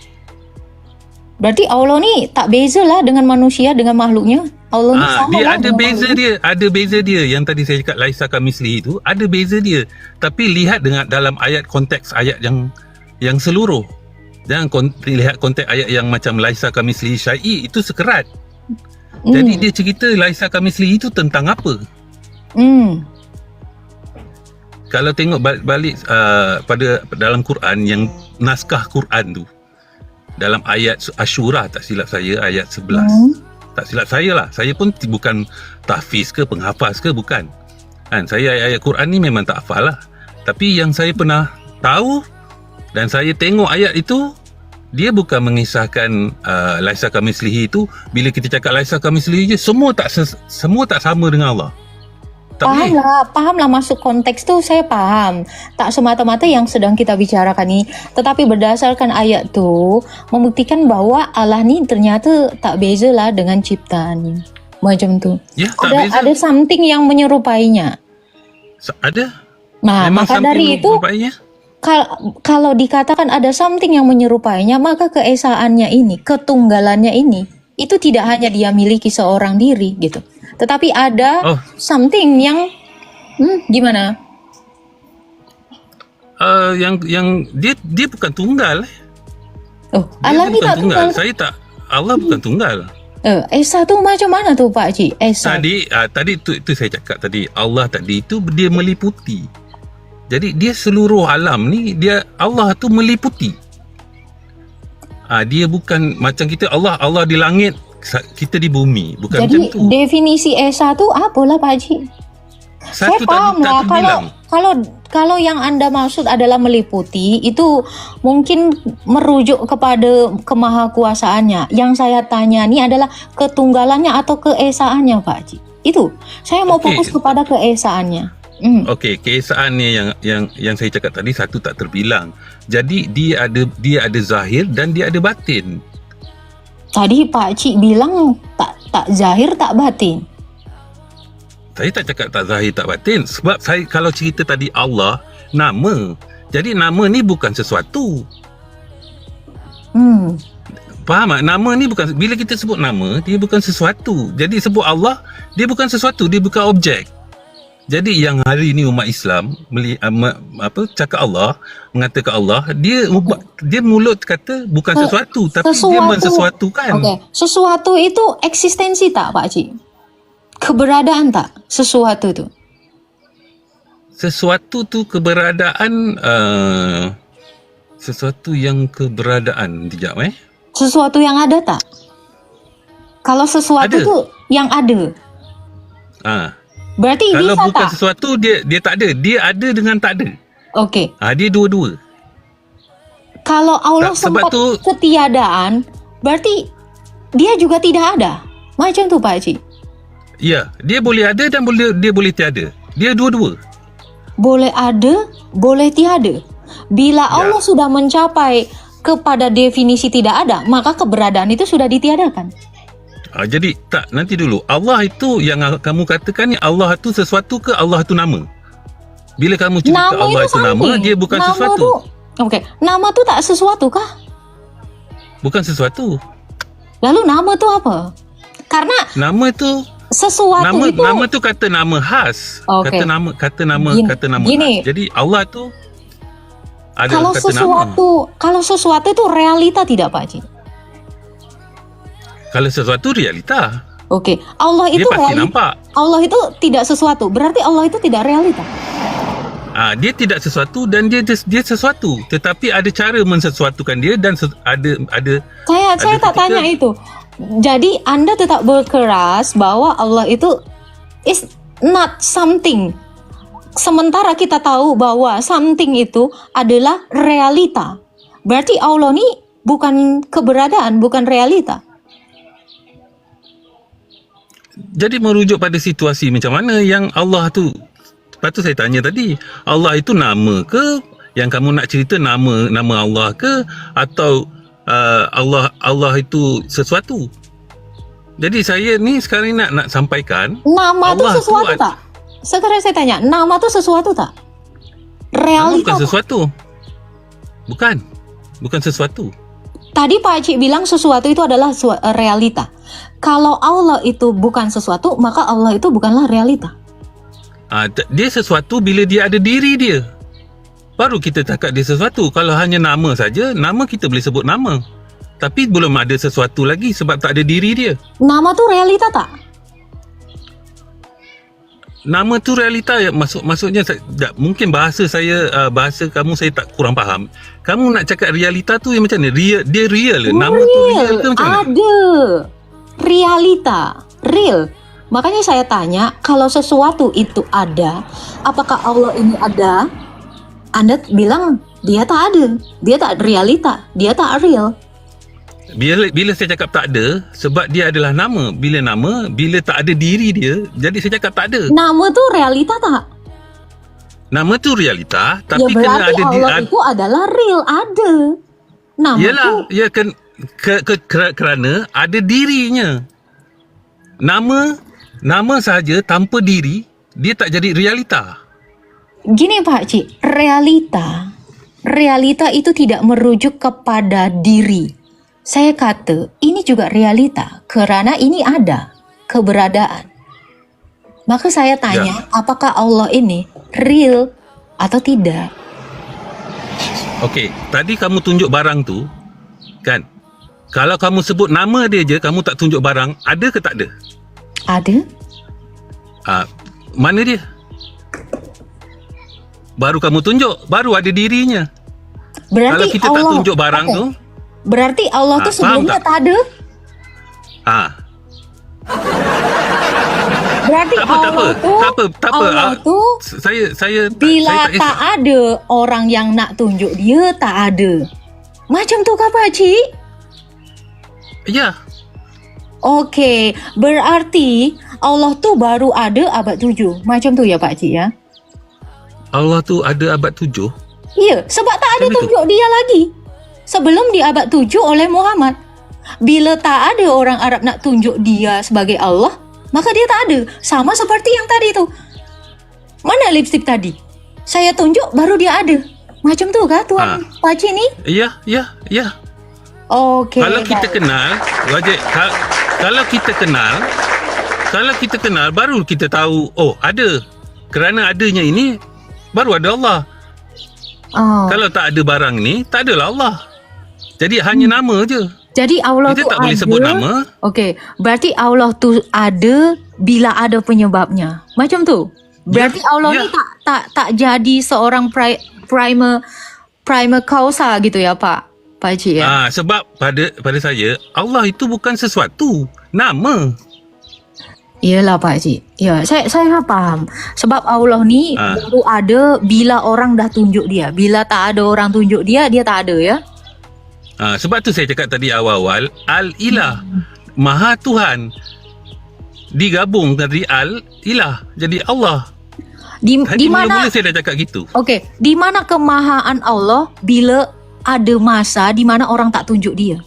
Berarti Allah ni tak bezalah dengan manusia, dengan makhluknya. Allah ni sama dia lah ada dengan beza makhluk. dia, ada beza dia. Yang tadi saya cakap laisa kamislihi itu ada beza dia. Tapi lihat dengan dalam ayat, konteks ayat yang seluruh. Jangan lihat konteks ayat yang macam laisa kamislihi syai', itu sekerat. Jadi dia cerita laisa kamislihi itu tentang apa? Kalau tengok balik pada dalam Quran, yang naskah Quran tu, dalam ayat Asyura tak silap saya, ayat 11. Tak silap saya lah. Saya pun bukan tahfiz ke penghafaz ke, bukan. Kan, saya ayat-ayat Quran ni memang tak hafal lah. Tapi yang saya pernah tahu dan saya tengok ayat itu, dia bukan mengisahkan laisa kamislihi itu. Bila kita cakap laisa kamislihi je, semua tak sama dengan Allah. Tak boleh. Pahamlah masuk konteks tu, saya paham. Tak semata-mata yang sedang kita bicarakan ni, tetapi berdasarkan ayat tu membuktikan bahawa Allah ni ternyata tak bezalah dengan ciptaannya. Macam tu. Ya, tak beza. Ada something yang menyerupainya. Ada. Nah, Memang maka something dari itu menyerupainya. kalau dikatakan ada something yang menyerupainya, maka keesaannya ini, ketunggalannya ini, itu tidak hanya dia miliki seorang diri gitu. Tetapi ada Oh. something yang gimana? Yang dia bukan tunggal. Oh, Dia Allah ini bukan tak tunggal. Allah bukan tunggal. Esa tu macam mana tu Pak Cik? Esa. Tadi itu saya cakap tadi, Allah tadi itu dia meliputi. Jadi dia seluruh alam ni, Allah tu meliputi. Dia bukan macam kita, Allah di langit, kita di bumi, bukan Jadi macam tu. definisi Esa tu apalah Pak Cik? Saya Satu paham tak lah terbilang. kalau yang Anda maksud adalah meliputi, itu mungkin merujuk kepada kemahakuasaannya. Yang saya tanya ni adalah ketunggalannya atau keesaannya Pak Cik. Itu saya mau Okey. fokus kepada keesaannya. Okey, keesaannya yang saya cakap tadi, satu tak terbilang. Jadi dia ada zahir dan dia ada batin. Tadi Pak Cik bilang tak zahir tak batin. Saya tak cakap tak zahir tak batin, sebab saya kalau cerita tadi Allah nama. Jadi nama ni bukan sesuatu. Faham tak? Nama ni bukan, bila kita sebut nama, dia bukan sesuatu. Jadi sebut Allah, dia bukan sesuatu, dia bukan objek. Jadi yang hari ni umat Islam cakap Allah, mengatakan Allah, dia mulut kata bukan sesuatu, tapi dia mensesuatukan. Okey, sesuatu itu eksistensi tak Pak Cik? Keberadaan tak sesuatu tu? Sesuatu tu keberadaan, sesuatu yang keberadaan, sekejap Sesuatu yang ada tak? Kalau sesuatu Ada. tu yang ada, berarti Kalau bisa bukan tak? sesuatu, dia tak ada. Dia ada dengan tak ada. Okey. Dia dua-dua. Kalau Allah Tak, sebab sempat tu- ketiadaan, berarti dia juga tidak ada. Macam tu Pak Cik. Ya, dia boleh ada dan dia boleh tiada. Dia dua-dua. Boleh ada, boleh tiada. Bila Allah sudah mencapai kepada definisi tidak ada, maka keberadaan itu sudah ditiadakan. Jadi tak, nanti dulu. Allah itu yang kamu katakan ni, Allah itu sesuatu ke Allah itu nama? Bila kamu cerita Nama Allah itu itu nama, something. dia bukan Nama sesuatu. tu, okey, nama tu tak sesuatu kah? Bukan sesuatu. Lalu nama tu apa? Karena Nama itu nama tu kata nama khas. Okey. Kata nama Gini. khas. Jadi Allah tu ada kalau kata nama. sesuatu itu realita tidak Pak Cik? Kalau sesuatu realita, Okey, Allah dia itu pasti realita. nampak. Allah itu tidak sesuatu, berarti Allah itu tidak realita. Dia tidak sesuatu dan dia sesuatu, tetapi ada cara mensesuatukan dia dan ada Saya tak ketika- tanya itu. Jadi Anda tetap berkeras bahwa Allah itu is not something. Sementara kita tahu bahwa something itu adalah realita. Berarti Allah ni bukan keberadaan, bukan realita. Jadi merujuk pada situasi macam mana yang Allah tu. Lepas tu saya tanya tadi, Allah itu nama ke? Yang kamu nak cerita nama Allah ke? Atau Allah itu sesuatu? Jadi saya ni sekarang nak sampaikan, Nama tu Allah tu sesuatu tak? Sekarang saya tanya, nama tu sesuatu tak? nama Realita bukan tak? sesuatu. Bukan sesuatu. Tadi Pak Cik bilang sesuatu itu adalah realita. Kalau Allah itu bukan sesuatu, maka Allah itu bukanlah realita. Dia sesuatu bila dia ada diri dia. Baru kita cakap dia sesuatu. Kalau hanya nama saja, nama kita boleh sebut nama. Tapi belum ada sesuatu lagi sebab tak ada diri dia. Nama tu realita tak? Nama tu realita ya, maksudnya mungkin bahasa kamu saya tak kurang faham. Kamu nak cakap realita tu yang macam ni? Dia real ke? Nama tu real ke macam mana? Ada. Realita. Real. Makanya saya tanya, kalau sesuatu itu ada, apakah Allah ini ada? Anda bilang dia tak ada. Dia tak realita. Dia tak real. Bila saya cakap tak ada, sebab dia adalah nama. Bila tak ada diri dia, jadi saya cakap tak ada. Nama tu realita tak? Nama tu realita, Ya tapi kena berarti ada Allah itu adalah real. Ada. Nama Yalah, tu ya kan kerana ada dirinya. Nama sahaja tanpa diri, dia tak jadi realita. gini Pak Cik, realita realita itu tidak merujuk kepada diri. Saya kata ini juga realita kerana ini ada keberadaan. Maka saya tanya, apakah Allah ini real atau tidak? Okey, tadi kamu tunjuk barang tu, kan? Kalau kamu sebut nama dia je, kamu tak tunjuk barang, ada ke tak ada? Ada? Mana dia? Baru kamu tunjuk, baru ada dirinya. Berarti Kalau kita Allah, tak tunjuk barang tu, berarti Allah tu faham sebelumnya tak? tak ada? Berarti tak apa, tak apa, Allah tu, tak apa, tak apa. Allah tu Saya bila saya tak ada orang yang nak tunjuk dia, tak ada. Macam tu kah Pakcik? Ya, Okey, berarti Allah tu baru ada abad 7. Macam tu ya Pakcik ya? Allah tu ada abad 7. Ya, sebab tak ada Macam itu. tunjuk dia lagi. Sebelum di abad 7 oleh Muhammad. Bila tak ada orang Arab nak tunjuk dia sebagai Allah, maka dia tak ada. Sama seperti yang tadi tu. Mana lipstick tadi? Saya tunjuk baru dia ada. Macam tu kah Tuan Pakcik ni? Ya. Okey. Kalau kita kenal, wajib kalau kita kenal baru kita tahu, oh ada. Kerana adanya ini baru ada Allah. Oh. Kalau tak ada barang ni, tak adalah Allah. Jadi hanya nama je. Jadi Allah Kita tu tak boleh ada. sebut nama. Okey, berarti Allah tu ada bila ada penyebabnya. Macam tu. Berarti Allah ni tak jadi seorang primer causa gitu ya Pakcik ya. Sebab pada saya Allah itu bukan sesuatu, nama. Iyalah Pakcik. Ya, saya faham. Sebab Allah ni baru ada bila orang dah tunjuk dia. Bila tak ada orang tunjuk dia, dia tak ada ya. Sebab tu saya cakap tadi awal-awal, Al-Ilah, Maha Tuhan, digabung dari Al-Ilah, jadi Allah. Di mana? Mula-mula saya dah cakap gitu. Okey, di mana kemahaan Allah bila ada masa di mana orang tak tunjuk dia?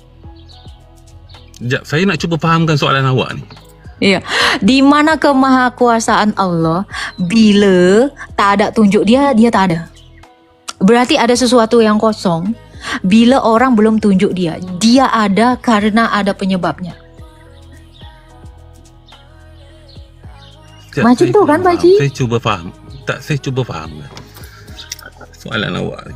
Sekejap, saya nak cuba fahamkan soalan awak ni. Ya, di mana kemahakuasaan Allah bila tak ada tunjuk dia, dia tak ada. Berarti ada sesuatu yang kosong bila orang belum tunjuk dia. Dia ada karena ada penyebabnya. Sekejap, Macam saya tu cuba kan, faham. Pakcik? Saya cuba faham. Saya cuba faham soalan awak ni.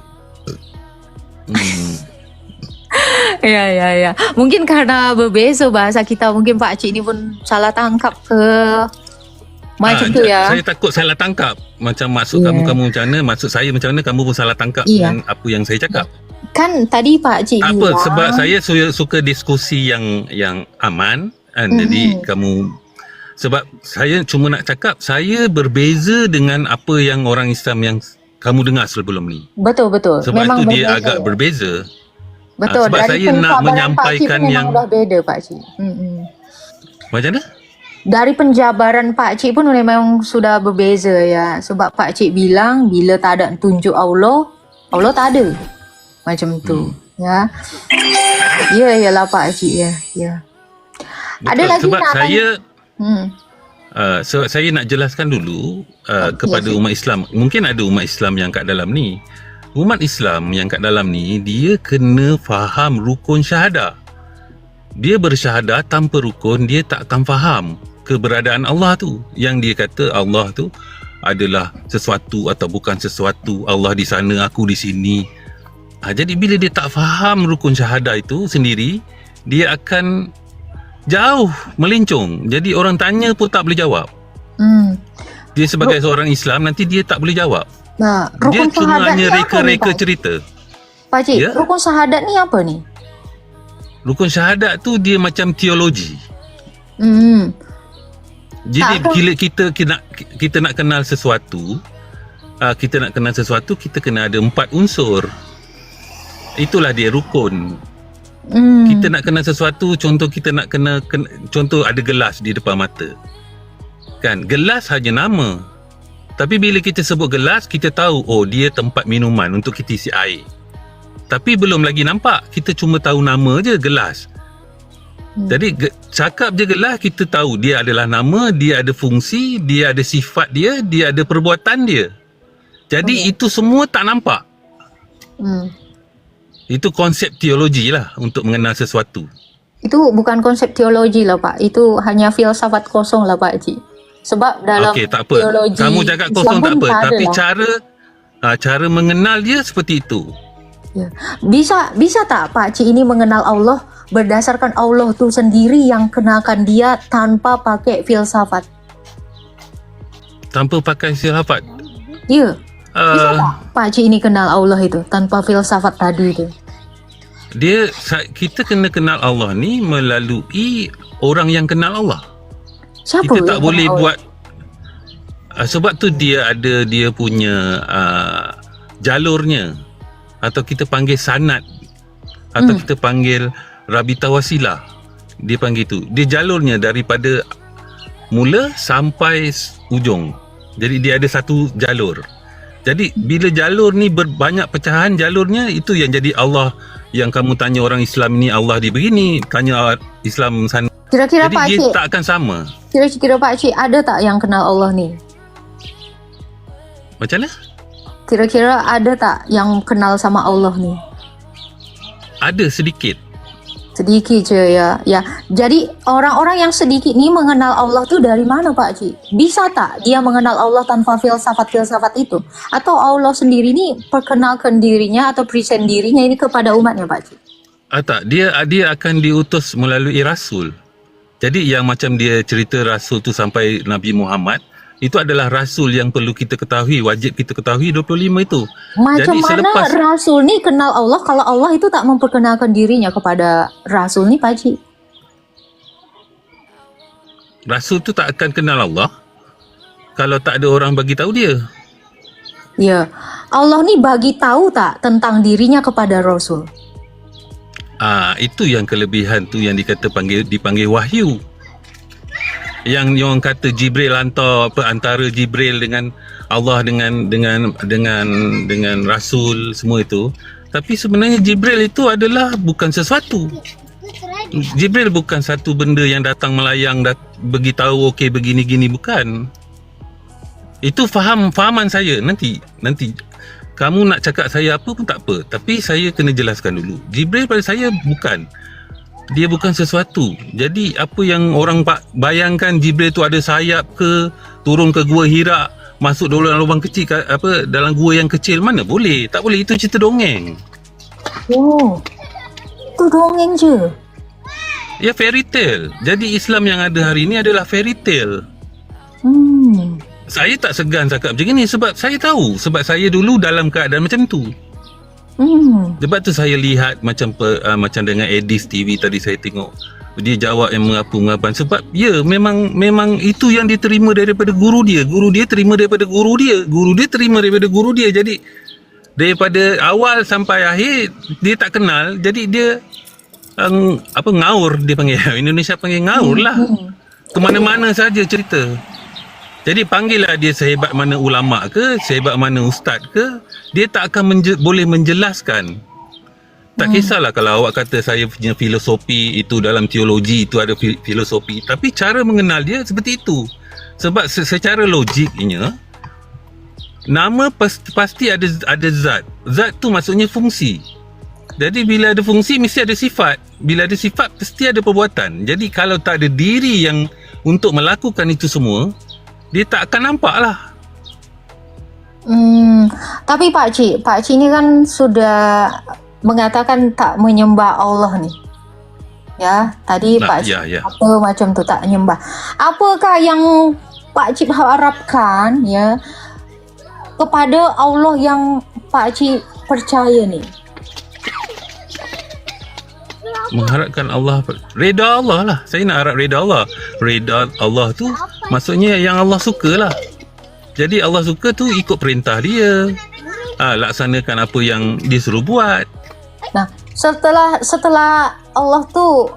Ya. Mungkin karena berbeza bahasa kita, mungkin Pakcik ni pun salah tangkap ke macam tu ya. Saya takut salah tangkap. Macam maksud kamu macam mana, maksud saya macam mana, kamu pun salah tangkap dengan apa yang saya cakap. Kan tadi Pakcik Tak apa, bilang, sebab saya suka diskusi yang aman. Jadi sebab saya cuma nak cakap, saya berbeza dengan apa yang orang Islam yang kamu dengar sebelum ni. Betul. Sebab Memang itu dia berbeza. agak berbeza. Betul. sebab Dari saya nak pencabaran menyampaikan Pakcik pun yang- memang dah beda Pakcik. Macam mana? Dari penjabaran Pakcik pun memang sudah berbeza ya. Sebab Pakcik bilang bila tak ada tunjuk Allah, Allah tak ada. Macam tu. Ya. Yalah Pakcik ya. Ada lagi sebab nak saya tanya? saya nak jelaskan dulu kepada umat Islam. Mungkin ada umat Islam yang kat dalam ni. Umat Islam yang kat dalam ni, dia kena faham rukun syahadah. Dia bersyahadah tanpa rukun, dia tak akan faham keberadaan Allah tu. Yang dia kata Allah tu adalah sesuatu atau bukan sesuatu. Allah di sana, aku di sini. Jadi bila dia tak faham rukun syahadah itu sendiri, dia akan jauh melincung. Jadi orang tanya pun tak boleh jawab. Dia sebagai seorang Islam, nanti dia tak boleh jawab. Nah, Dia rukun cuma syahadat hanya ni apa ni reka-reka Pak? cerita. Pakcik, Ya? rukun syahadat ni apa ni? Rukun syahadat tu dia macam teologi. Jadi Tak, bila kita nak kenal sesuatu, kita kena ada 4 unsur. Itulah dia rukun. Kita nak kenal sesuatu, contoh kita nak contoh ada gelas di depan mata. Kan, gelas hanya nama. Tapi bila kita sebut gelas, kita tahu oh dia tempat minuman untuk kita isi air. Tapi belum lagi nampak, kita cuma tahu nama je gelas. Jadi cakap je gelas, kita tahu dia adalah nama, dia ada fungsi, dia ada sifat dia ada perbuatan dia. Jadi itu semua tak nampak. Itu konsep teologi lah untuk mengenal sesuatu. Itu bukan konsep teologi lah Pak, itu hanya filsafat kosong lah Pak Haji. Sebab dalam Okey, tak apa. teologi Kamu cakap Islam kosong tak pun apa, ada tapi lah. cara mengenal dia seperti itu. Ya. Bisa tak Pak Cik ini mengenal Allah berdasarkan Allah tu sendiri yang kenalkan dia tanpa pakai filsafat? Tanpa pakai filsafat. Ya. Bisa Uh, tak Pak Cik ini kenal Allah itu tanpa filsafat tadi itu? kita kena kenal Allah ni melalui orang yang kenal Allah. Siapa Kita tak yang boleh kenal Allah? buat sebab tu dia ada dia punya jalurnya, atau kita panggil sanad, atau kita panggil rabita wasilah. Dia panggil tu. Dia jalurnya daripada mula sampai ujung. Jadi dia ada satu jalur. Jadi bila jalur ni berbanyak pecahan jalurnya, itu yang jadi Allah. Yang kamu tanya orang Islam ni Allah dia begini, tanya Islam sana. Kira-kira Jadi Pak dia Cik, tak akan sama. kira-kira Pak Cik ada tak yang kenal Allah ni? Macam mana? Kira-kira ada tak yang kenal sama Allah ni? Ada sedikit. Sedikit je ya. Ya. Jadi orang-orang yang sedikit ni mengenal Allah tu dari mana Pak Cik? Bisa tak dia mengenal Allah tanpa filsafat-filsafat itu? Atau Allah sendiri ni perkenalkan dirinya atau present dirinya ini kepada umatnya Pak Cik? Tak, dia akan diutus melalui rasul. Jadi yang macam dia cerita rasul tu sampai Nabi Muhammad, itu adalah rasul yang perlu kita ketahui, wajib kita ketahui 25 itu. Macam Jadi mana Rasul ni kenal Allah kalau Allah itu tak memperkenalkan dirinya kepada Rasul ni Pak Cik? Rasul tu tak akan kenal Allah kalau tak ada orang bagi tahu dia. Ya. Allah ni bagi tahu tak tentang dirinya kepada Rasul? Itu yang kelebihan tu yang dipanggil wahyu. Yang orang kata Jibril hantar antara Jibril dengan Allah dengan Rasul semua itu. Tapi sebenarnya Jibril itu adalah bukan sesuatu. Jibril bukan satu benda yang datang melayang bagi tahu okey begini-gini, bukan. Itu fahaman saya. Nanti kamu nak cakap saya apa pun tak apa, tapi saya kena jelaskan dulu. Jibril pada saya bukan. Dia bukan sesuatu. Jadi apa yang orang bayangkan Jibril tu ada sayap ke, turun ke gua Hira, masuk dalam lubang kecil dalam gua yang kecil, mana boleh? Tak boleh, itu cerita dongeng. Oh. Itu dongeng je. Ya, fairy tale. Jadi Islam yang ada hari ini adalah fairy tale. Saya tak segan cakap macam ni sebab saya tahu, sebab saya dulu dalam keadaan macam tu. Sebab tu saya lihat macam dengan Edis TV tadi saya tengok dia jawab yang mengapu-ngapan, sebab ya memang itu yang dia terima daripada guru dia terima daripada guru dia terima daripada guru dia. Jadi daripada awal sampai akhir dia tak kenal, jadi dia ngaur, dia panggil Indonesia panggil ngaur lah, ke mana-mana saja cerita. Jadi panggillah dia sehebat mana ulama ke, sehebat mana ustaz ke, dia tak akan boleh menjelaskan. Tak kisahlah kalau awak kata saya punya filosofi itu dalam teologi itu ada filosofi, tapi cara mengenal dia seperti itu. Sebab secara logiknya nama pasti ada zat. Zat tu maksudnya fungsi. Jadi bila ada fungsi mesti ada sifat. Bila ada sifat pasti ada perbuatan. Jadi kalau tak ada diri yang untuk melakukan itu semua, dia tak akan nampak lah. Tapi Pak Cik ni kan sudah mengatakan tak menyembah Allah ni. Ya, tadi Pak Cik apa macam tu tak menyembah. Apakah yang Pak Cik harapkan ya kepada Allah yang Pak Cik percaya ni? Mengharapkan Allah, reda Allah lah. Saya nak harap reda Allah. Reda Allah tu maksudnya yang Allah suka lah. Jadi Allah suka tu ikut perintah dia, laksanakan apa yang dia suruh buat. Nah, setelah Allah tu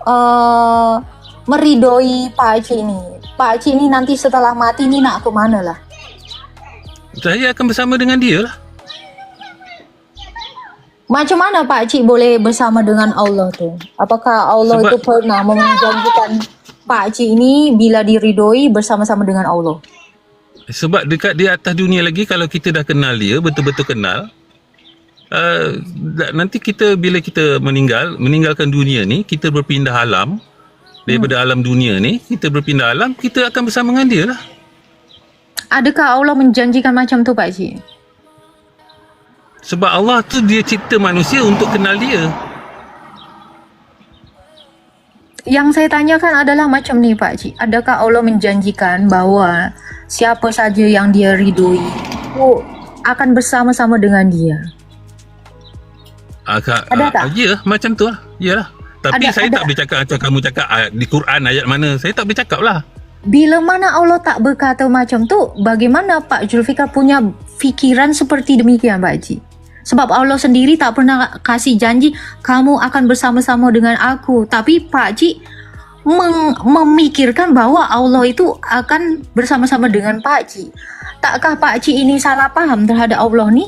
meridoi Pak Cik ni nanti setelah mati ni nak ke mana lah? Saya akan bersama dengan dia lah. Macam mana Pak Cik boleh bersama dengan Allah tu? Apakah Allah itu pernah menjanjikan Pak Cik ni bila diridoi bersama-sama dengan Allah? Sebab dekat di atas dunia lagi, kalau kita dah kenal dia, betul-betul kenal, nanti kita bila kita meninggalkan dunia ni, kita berpindah alam daripada alam dunia ni, kita berpindah alam, kita akan bersama dengan dia lah. Adakah Allah menjanjikan macam tu Pak Cik? Sebab Allah tu dia cipta manusia untuk kenal dia. Yang saya tanyakan adalah macam ni Pak Cik. Adakah Allah menjanjikan bahawa siapa saja yang dia ridhoi itu akan bersama-sama dengan dia? Ada tak? Ya, macam tu lah. Yalah. Tapi saya Ada. tak boleh cakap macam kamu cakap di Quran ayat mana. Saya tak boleh cakap lah. Bila mana Allah tak berkata macam tu, bagaimana Pak Zulfikar punya fikiran seperti demikian Pak Cik? Sebab Allah sendiri tak pernah kasih janji kamu akan bersama-sama dengan aku. Tapi Pak Cik memikirkan bahawa Allah itu akan bersama-sama dengan Pak Cik. Takkah Pak Cik ini salah faham terhadap Allah ni?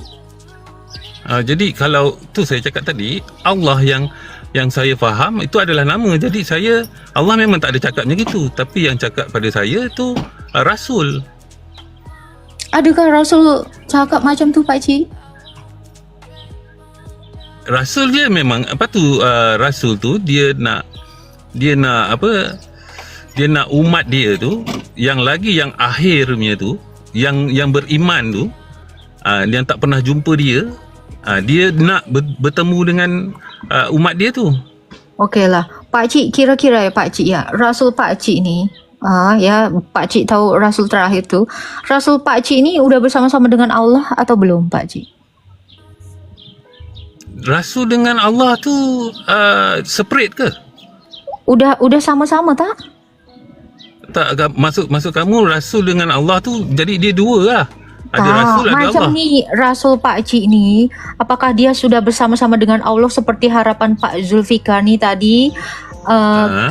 Jadi kalau tu saya cakap tadi, Allah yang saya faham itu adalah nama. Jadi Allah memang tak ada cakapnya gitu. Tapi yang cakap pada saya tu Rasul. Adakah Rasul cakap macam tu Pak Cik? Rasul dia memang Rasul tu dia nak umat dia tu yang akhirnya tu yang beriman tu, yang tak pernah jumpa dia, dia nak bertemu dengan umat dia tu. Okeylah, Pak Cik kira-kira ya Pak Cik ya, Rasul Pak Cik ni, ya Pak Cik tahu Rasul terakhir tu, Rasul Pak Cik ni udah bersama-sama dengan Allah atau belum Pak Cik? Rasul dengan Allah tu separate ke? Udah sama-sama tak? Tak, maksud kamu Rasul dengan Allah tu jadi dia dua lah. Ada Rasul, ada macam Allah. ni Rasul Pak Cik ni, apakah dia sudah bersama-sama dengan Allah seperti harapan Pak Zulfikar ni tadi?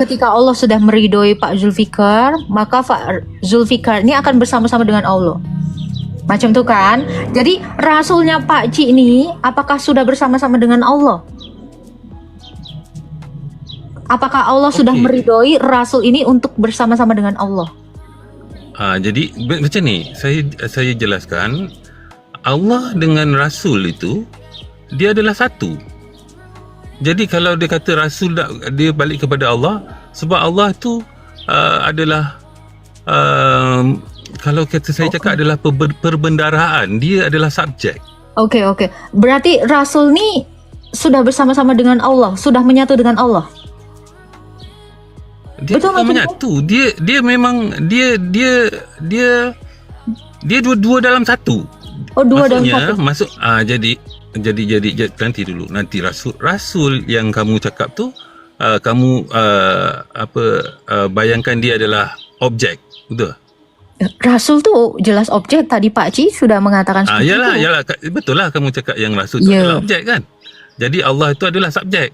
Ketika Allah sudah meridhoi Pak Zulfikar, maka Pak Zulfikar ni akan bersama-sama dengan Allah. Macam tu kan? Jadi Rasulnya Pak Cik ni, apakah sudah bersama-sama dengan Allah? Apakah Allah sudah meridhoi Rasul ini untuk bersama-sama dengan Allah? Jadi macam ni, saya jelaskan, Allah dengan Rasul itu dia adalah satu. Jadi kalau dia kata Rasul dia balik kepada Allah, sebab Allah tu adalah kalau kata saya cakap adalah perbendaharaan, dia adalah subjek. Okey. Berarti Rasul ni sudah bersama-sama dengan Allah, sudah menyatu dengan Allah. Dia Betul bukan macam menyatu. Dia memang dia dua dalam satu. Oh, dua dalam satu. Jadi nanti dulu. Nanti Rasul yang kamu cakap tu kamu bayangkan dia adalah objek. Betul? Rasul tu jelas objek, tadi Pak Cik sudah mengatakan seperti itu. Yalah, betul lah kamu cakap yang Rasul tu adalah objek kan. Jadi Allah itu adalah subjek.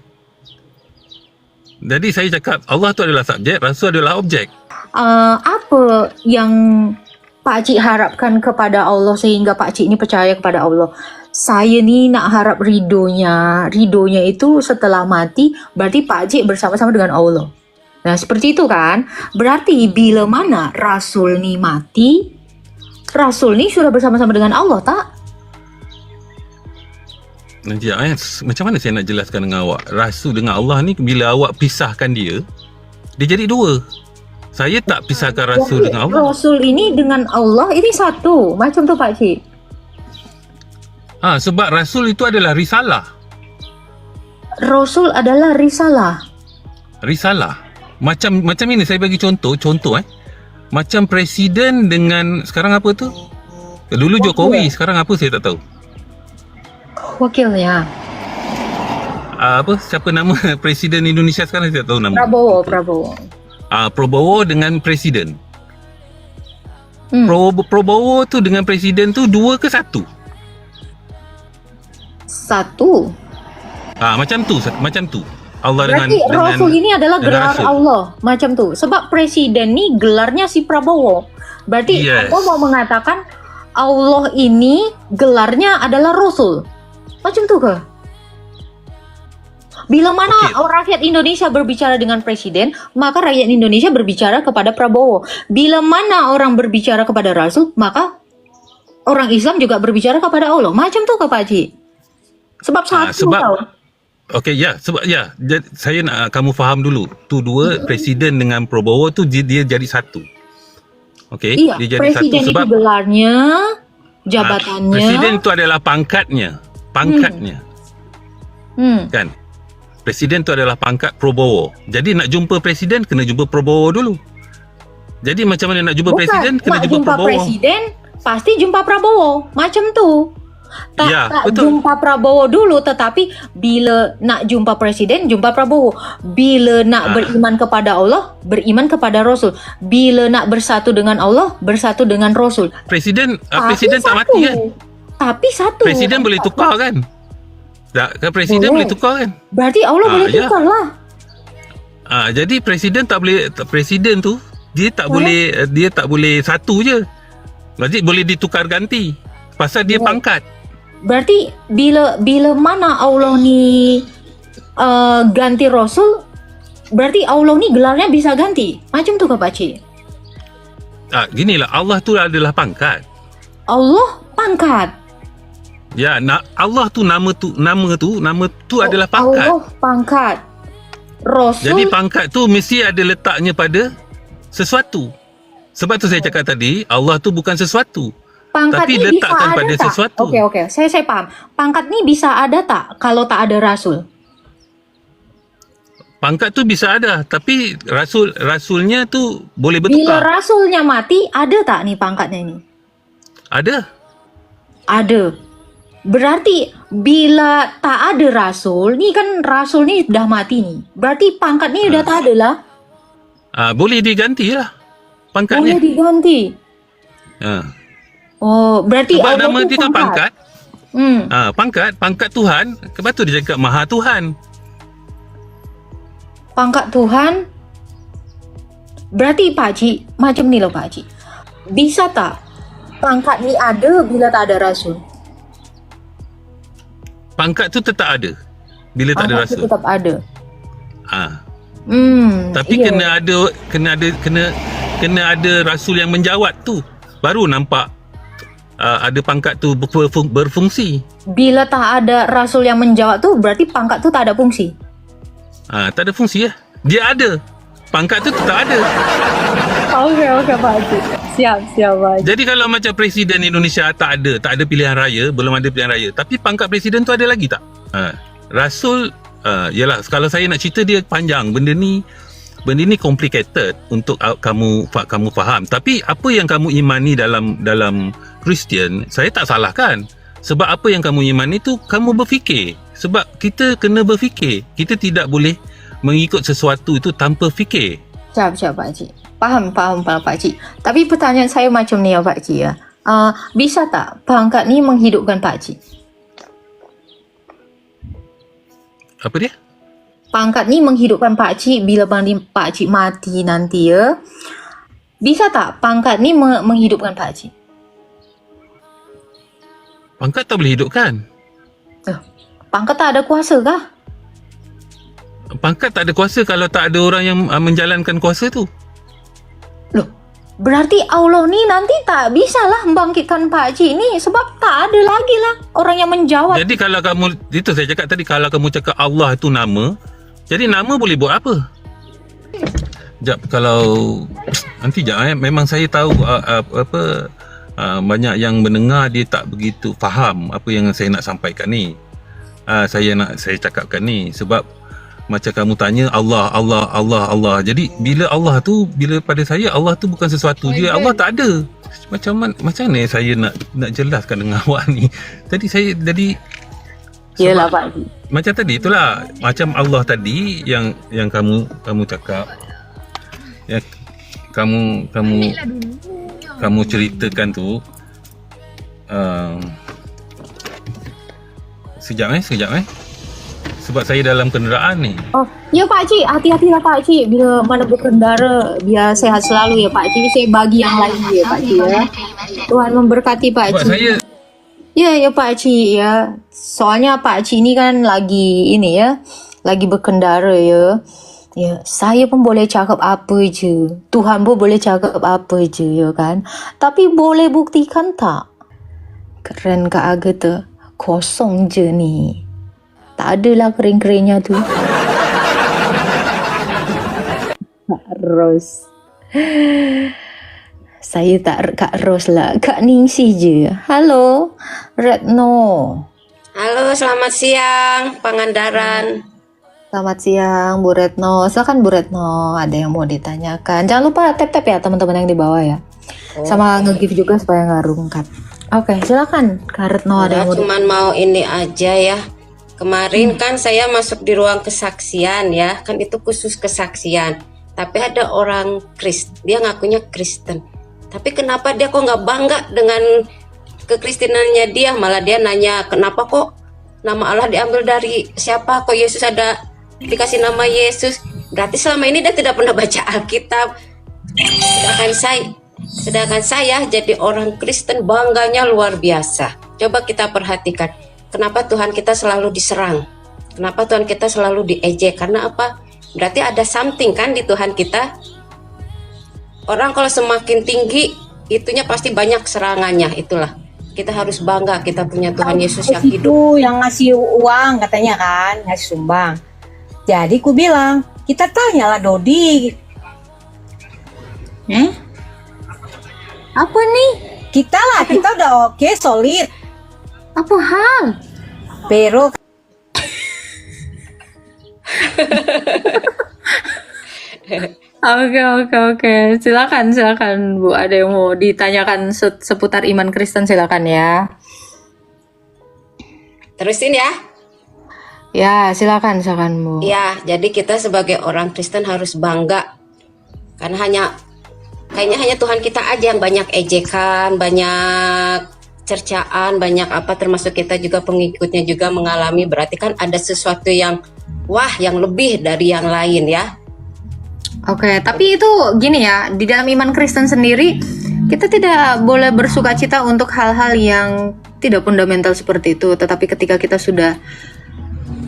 Jadi saya cakap Allah tu adalah subjek, Rasul adalah objek. Apa yang Pak Cik harapkan kepada Allah sehingga Pak Cik ni percaya kepada Allah? Saya ni nak harap ridhonya itu setelah mati, berarti Pak Cik bersama-sama dengan Allah. Nah seperti itu kan? Berarti bila mana Rasul ni mati, Rasul ni sudah bersama-sama dengan Allah tak? Nanti macam mana saya nak jelaskan dengan awak? Rasul dengan Allah ni bila awak pisahkan dia jadi dua. Saya tak pisahkan Rasul dengan Allah. Rasul ini dengan Allah ini satu. Macam tu Pak Cik. Sebab Rasul itu adalah risalah. Rasul adalah risalah. Macam ini saya bagi contoh macam presiden dengan sekarang apa tu? Dulu Jokowi, sekarang apa saya tak tahu. Wakilnya. Siapa nama presiden Indonesia sekarang saya tak tahu nama. Prabowo. Prabowo dengan presiden. Prabowo tu dengan presiden tu dua ke satu? Satu. Macam tu. Allah berarti dengan Rasul ini adalah gelar Rasul. Allah. Macam tu. Sebab presiden ni gelarnya si Prabowo. Berarti Yes. Anda mau mengatakan Allah ini gelarnya adalah Rasul. Macam tu ke? Bila mana rakyat Indonesia berbicara dengan presiden, maka rakyat Indonesia berbicara kepada Prabowo. Bila mana orang berbicara kepada Rasul, maka orang Islam juga berbicara kepada Allah. Macam tu ke Pak Cik? Sebab satu sebab tau. okey ya, sebab ya saya nak kamu faham dulu. Tu dua presiden dengan Prabowo tu dia jadi satu. Okey, Iya, dia jadi presiden satu sebab itu gelarnya, jabatannya. presiden tu adalah pangkatnya. Kan? Presiden tu adalah pangkat Prabowo. Jadi nak jumpa presiden kena jumpa Prabowo dulu. Jadi macam mana nak jumpa Bukan, presiden kena nak jumpa jumpa Prabowo. presiden pasti jumpa Prabowo. Macam tu. Ya, Tak betul. jumpa Prabowo dulu, tetapi bila nak jumpa presiden, jumpa Prabowo. Bila nak beriman kepada Allah, beriman kepada Rasul. Bila nak bersatu dengan Allah, bersatu dengan Rasul. Presiden Tapi presiden tak satu. mati kan? Tapi satu. Presiden boleh tukar kan? Tak, kan presiden boleh tukar kan? Berarti Allah boleh ya. tukar lah. Jadi presiden tak boleh, presiden tu dia tak boleh satu je. Jadi boleh ditukar ganti. Pasal dia pangkat. Berarti bila mana Allah ni ganti Rasul, berarti Allah ni gelarnya bisa ganti. Macam tu ke Pak Cik? Ginilah, Allah tu adalah pangkat. Allah pangkat. Ya, Allah tu nama tu adalah pangkat. Allah pangkat. Rasul. Jadi pangkat tu mesti ada letaknya pada sesuatu. Sebab tu saya cakap tadi, Allah tu bukan sesuatu. Pangkat tapi ni letakkan bisa pada ada tak? sesuatu. Okey. Saya paham. Pangkat ni bisa ada tak kalau tak ada Rasul? Pangkat tu bisa ada, tapi rasulnya tu boleh Bila bertukar. Rasulnya mati, ada tak ni pangkatnya ni? Ada. Ada. Berarti bila tak ada Rasul, ni kan Rasul ni dah mati ni. Berarti pangkat ni dah tak ada lah. Boleh diganti lah pangkatnya. Boleh diganti. Oh, berarti Sebab Allah nama tu dia kan pangkat. Pangkat Tuhan. Sebab tu dia cakap Maha Tuhan. Pangkat Tuhan. Berarti Pak Cik, macam ni loh Pak Cik. Bisa tak pangkat ni ada bila tak ada Rasul? Pangkat tu tetap ada bila tak ada Pangkat tu rasul. tetap ada. Tapi iya. kena ada rasul yang menjawat tu, baru nampak ada pangkat tu berfungsi. Bila tak ada Rasul yang menjawab tu, berarti pangkat tu tak ada fungsi. Tak ada fungsi ya. Dia ada. Pangkat tu tetap ada. Okey Pak Cik. Siap Pak Cik. Jadi kalau macam presiden Indonesia tak ada pilihan raya, belum ada pilihan raya, tapi pangkat presiden tu ada lagi tak? Rasul yalah, kalau saya nak cerita dia panjang. Benda ni complicated untuk kamu faham. Tapi apa yang kamu imani dalam Kristian, saya tak salahkan. Sebab apa yang kamu imani tu kamu berfikir. Sebab kita kena berfikir. Kita tidak boleh mengikut sesuatu itu tanpa fikir. Siap Pak Cik. Faham Pak Cik. Tapi pertanyaan saya macam ni ya Pak Cik ya. Bisa tak pangkat ni menghidupkan Pak Cik? Apa dia? Pangkat ni menghidupkan Pak Cik bila Pak Cik mati nanti ya. Bisa tak pangkat ni menghidupkan Pak Cik? Pangkat tak boleh hidupkan. Pangkat tak ada kuasa kah? Pangkat tak ada kuasa kalau tak ada orang yang menjalankan kuasa tu. Loh, berarti Allah ni nanti tak bisalah membangkitkan Pak Cik ni sebab tak ada lagi lah orang yang menjawab. Jadi kalau kamu, itu saya cakap tadi, kalau kamu cakap Allah itu nama, jadi nama boleh buat apa? Sekejap, kalau nanti sekejap memang saya tahu banyak yang mendengar dia tak begitu faham apa yang saya nak sampaikan ni. Saya cakapkan ni sebab macam kamu tanya Allah. Jadi bila Allah tu, bila pada saya Allah tu bukan sesuatu je, Allah tak ada. Macam mana saya nak jelaskan dengan awak ni? Yalah Pak Cik. Macam tadi itulah, macam Allah tadi yang kamu cakap, yang kamu ceritakan tu. Sekejap sebab saya dalam kenderaan ni. Oh, ya Pak Cik, hati-hatilah Pak Cik bila mana berkendara, biar sehat selalu ya Pak Cik. Saya bagi yang lain je Pak Cik ya. Tuhan memberkati Pak Sebab Cik. saya Ya Pak Cik ya. Soalnya Pak Cik ni kan lagi berkendara ya. Ya, saya pun boleh cakap apa je. Tuhan pun boleh cakap apa je ya kan. Tapi boleh buktikan tak? Keren Kak Agatha. Kosong je ni. Tak ada lah kering-keringnya tuh. Kak Ros. Saya tak Kak Ros lah. Kak Ningsih je. Halo, Retno. Halo, selamat siang, Pangandaran. Selamat siang, Bu Retno. Silakan Bu Retno, ada yang mau ditanyakan. Jangan lupa tap-tap ya teman-teman yang di bawah ya. Sama nge-give juga supaya nggak rungkat. Oke, silakan Kak Retno, ada yang mau Cuman mau ini aja ya. Kemarin kan saya masuk di ruang kesaksian ya, kan itu khusus kesaksian. Tapi ada orang dia ngakunya Kristen. Tapi kenapa dia kok nggak bangga dengan kekristenannya dia? Malah dia nanya, kenapa kok nama Allah diambil dari siapa? Kok Yesus ada dikasih nama Yesus? Berarti selama ini dia tidak pernah baca Alkitab. Sedangkan saya jadi orang Kristen bangganya luar biasa. Coba kita perhatikan, kenapa Tuhan kita selalu diserang? Kenapa Tuhan kita selalu diejek? Karena apa? Berarti ada something kan di Tuhan kita. Orang kalau semakin tinggi, itunya pasti banyak serangannya. Itulah, kita harus bangga kita punya Tuhan Yesus yang hidup. Itu yang ngasih uang katanya kan, ngasih sumbang. Jadi ku bilang, kita tanyalah Dodi. Apa nih? Kita udah oke, solid. Apa hal? Pero Oke. Silakan Bu. Ada yang mau ditanyakan seputar iman Kristen, silakan ya. Terusin ya. Ya, silakan Bu. Ya, jadi kita sebagai orang Kristen harus bangga. Karena kayaknya hanya Tuhan kita aja yang banyak ejekan, banyak cercaan, banyak apa, termasuk kita juga pengikutnya juga mengalami. Berarti kan ada sesuatu yang yang lebih dari yang lain ya. Oke, tapi itu gini ya, di dalam iman Kristen sendiri kita tidak boleh bersukacita untuk hal-hal yang tidak fundamental seperti itu. Tetapi ketika kita sudah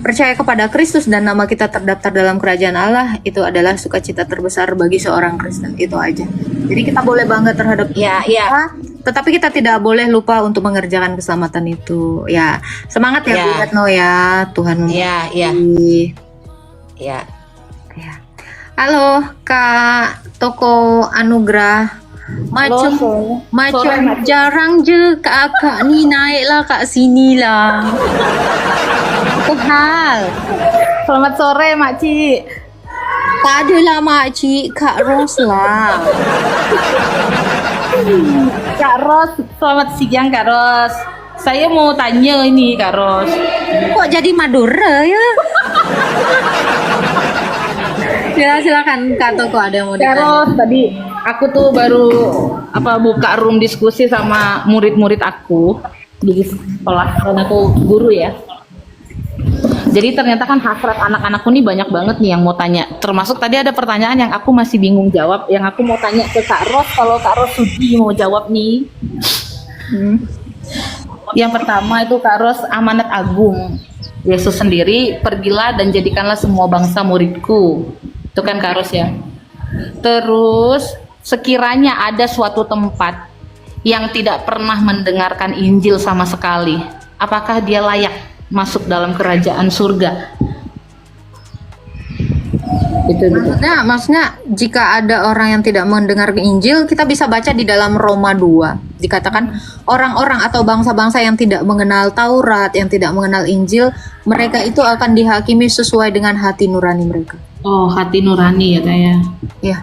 percaya kepada Kristus dan nama kita terdaftar dalam kerajaan Allah, itu adalah sukacita terbesar bagi seorang Kristen. Itu aja. Jadi kita boleh bangga terhadap Ya. tetapi kita tidak boleh lupa untuk mengerjakan keselamatan itu. Ya, semangat ya, Bu Retno ya. Tuhan memberkati. Ya. Halo Kak Toko Anugrah. Macam jarang je kakak ni naiklah kat sini lah. Apa hal? Selamat sore Makcik. Tak adalah makcik, Kak Ros lah. Kak Ros, selamat siang Kak Ros. Saya mau tanya ini Kak Ros. Kok jadi Madura ya? Ya silakan Kak Toko, ada yang mau Kak ditanya. Ros, tadi aku tuh baru buka room diskusi sama murid-murid aku di sekolah, karena aku guru ya. Jadi ternyata kan hasrat anak-anakku nih banyak banget nih yang mau tanya. Termasuk tadi ada pertanyaan yang aku masih bingung jawab, yang aku mau tanya ke Kak Ros, kalau Kak Ros sudi mau jawab nih. Yang pertama itu Kak Ros, amanat agung Yesus sendiri, pergilah dan jadikanlah semua bangsa muridku. Itu kan Kak Ros ya. Terus sekiranya ada suatu tempat yang tidak pernah mendengarkan Injil sama sekali, apakah dia layak masuk dalam kerajaan surga? Itu. Maksudnya jika ada orang yang tidak mendengar Injil, kita bisa baca di dalam Roma 2. Dikatakan orang-orang atau bangsa-bangsa yang tidak mengenal Taurat, yang tidak mengenal Injil, mereka itu akan dihakimi sesuai dengan hati nurani mereka. Oh, hati nurani ya Kak ya. Ya.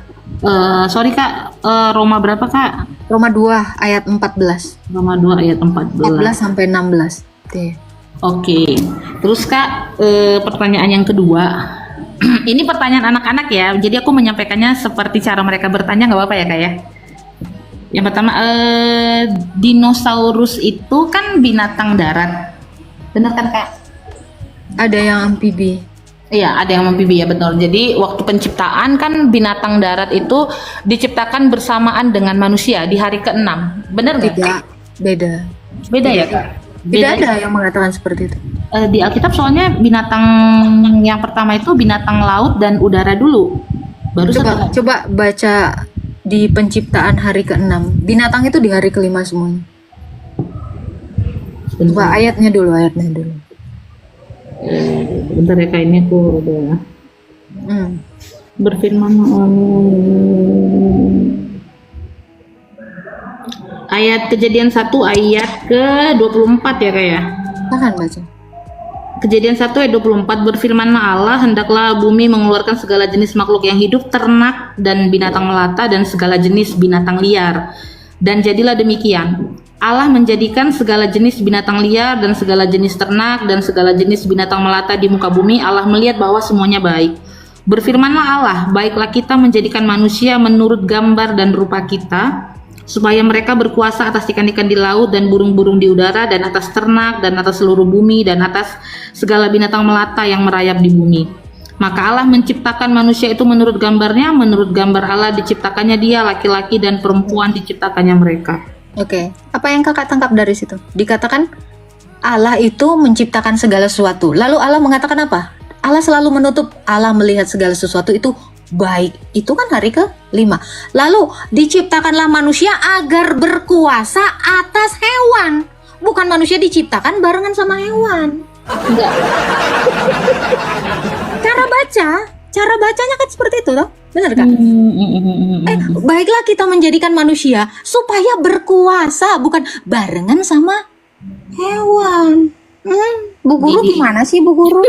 Sorry Kak, Roma berapa Kak? Roma 2 ayat 14. Roma 2 ayat 14. 14 sampai 16. Oke. Terus Kak, pertanyaan yang kedua. Ini pertanyaan anak-anak ya, jadi aku menyampaikannya seperti cara mereka bertanya, nggak apa-apa ya Kak ya? Yang pertama, dinosaurus itu kan binatang darat, benar kan Kak? Ada yang amfibi. Iya, ada yang amfibi ya, betul. Jadi waktu penciptaan kan binatang darat itu diciptakan bersamaan dengan manusia di hari ke-6, benar nggak? Tidak, beda Ya Kak? Tidak ada yang mengatakan seperti itu. Di Alkitab soalnya binatang yang pertama itu binatang laut dan udara dulu. Baru Coba baca di penciptaan hari ke-6. Binatang itu di hari ke-5 semuanya. Coba ayatnya dulu. Bentar ya kak, ini aku udah berfirman ayat Kejadian 1 ayat ke 24 ya kak ya. Tahan baca. Kejadian 1 ayat 24, berfirmanlah Allah, hendaklah bumi mengeluarkan segala jenis makhluk yang hidup, ternak dan binatang melata dan segala jenis binatang liar. Dan jadilah demikian. Allah menjadikan segala jenis binatang liar dan segala jenis ternak dan segala jenis binatang melata di muka bumi. Allah melihat bahwa semuanya baik. Berfirmanlah Allah, baiklah kita menjadikan manusia menurut gambar dan rupa kita, supaya mereka berkuasa atas ikan-ikan di laut dan burung-burung di udara dan atas ternak dan atas seluruh bumi dan atas segala binatang melata yang merayap di bumi. Maka Allah menciptakan manusia itu menurut gambarnya, menurut gambar Allah diciptakannya dia, laki-laki dan perempuan diciptakannya mereka. Oke, apa yang kakak tangkap dari situ? Dikatakan Allah itu menciptakan segala sesuatu. Lalu Allah mengatakan apa? Allah selalu menutup, Allah melihat segala sesuatu itu baik. Itu kan hari ke-5. Lalu diciptakanlah manusia agar berkuasa atas hewan. Bukan manusia diciptakan barengan sama hewan. Enggak. Cara bacanya kan seperti itu toh? Benar kan? Baiklah kita menjadikan manusia supaya berkuasa, bukan barengan sama hewan. Bu Guru gimana sih Bu Guru?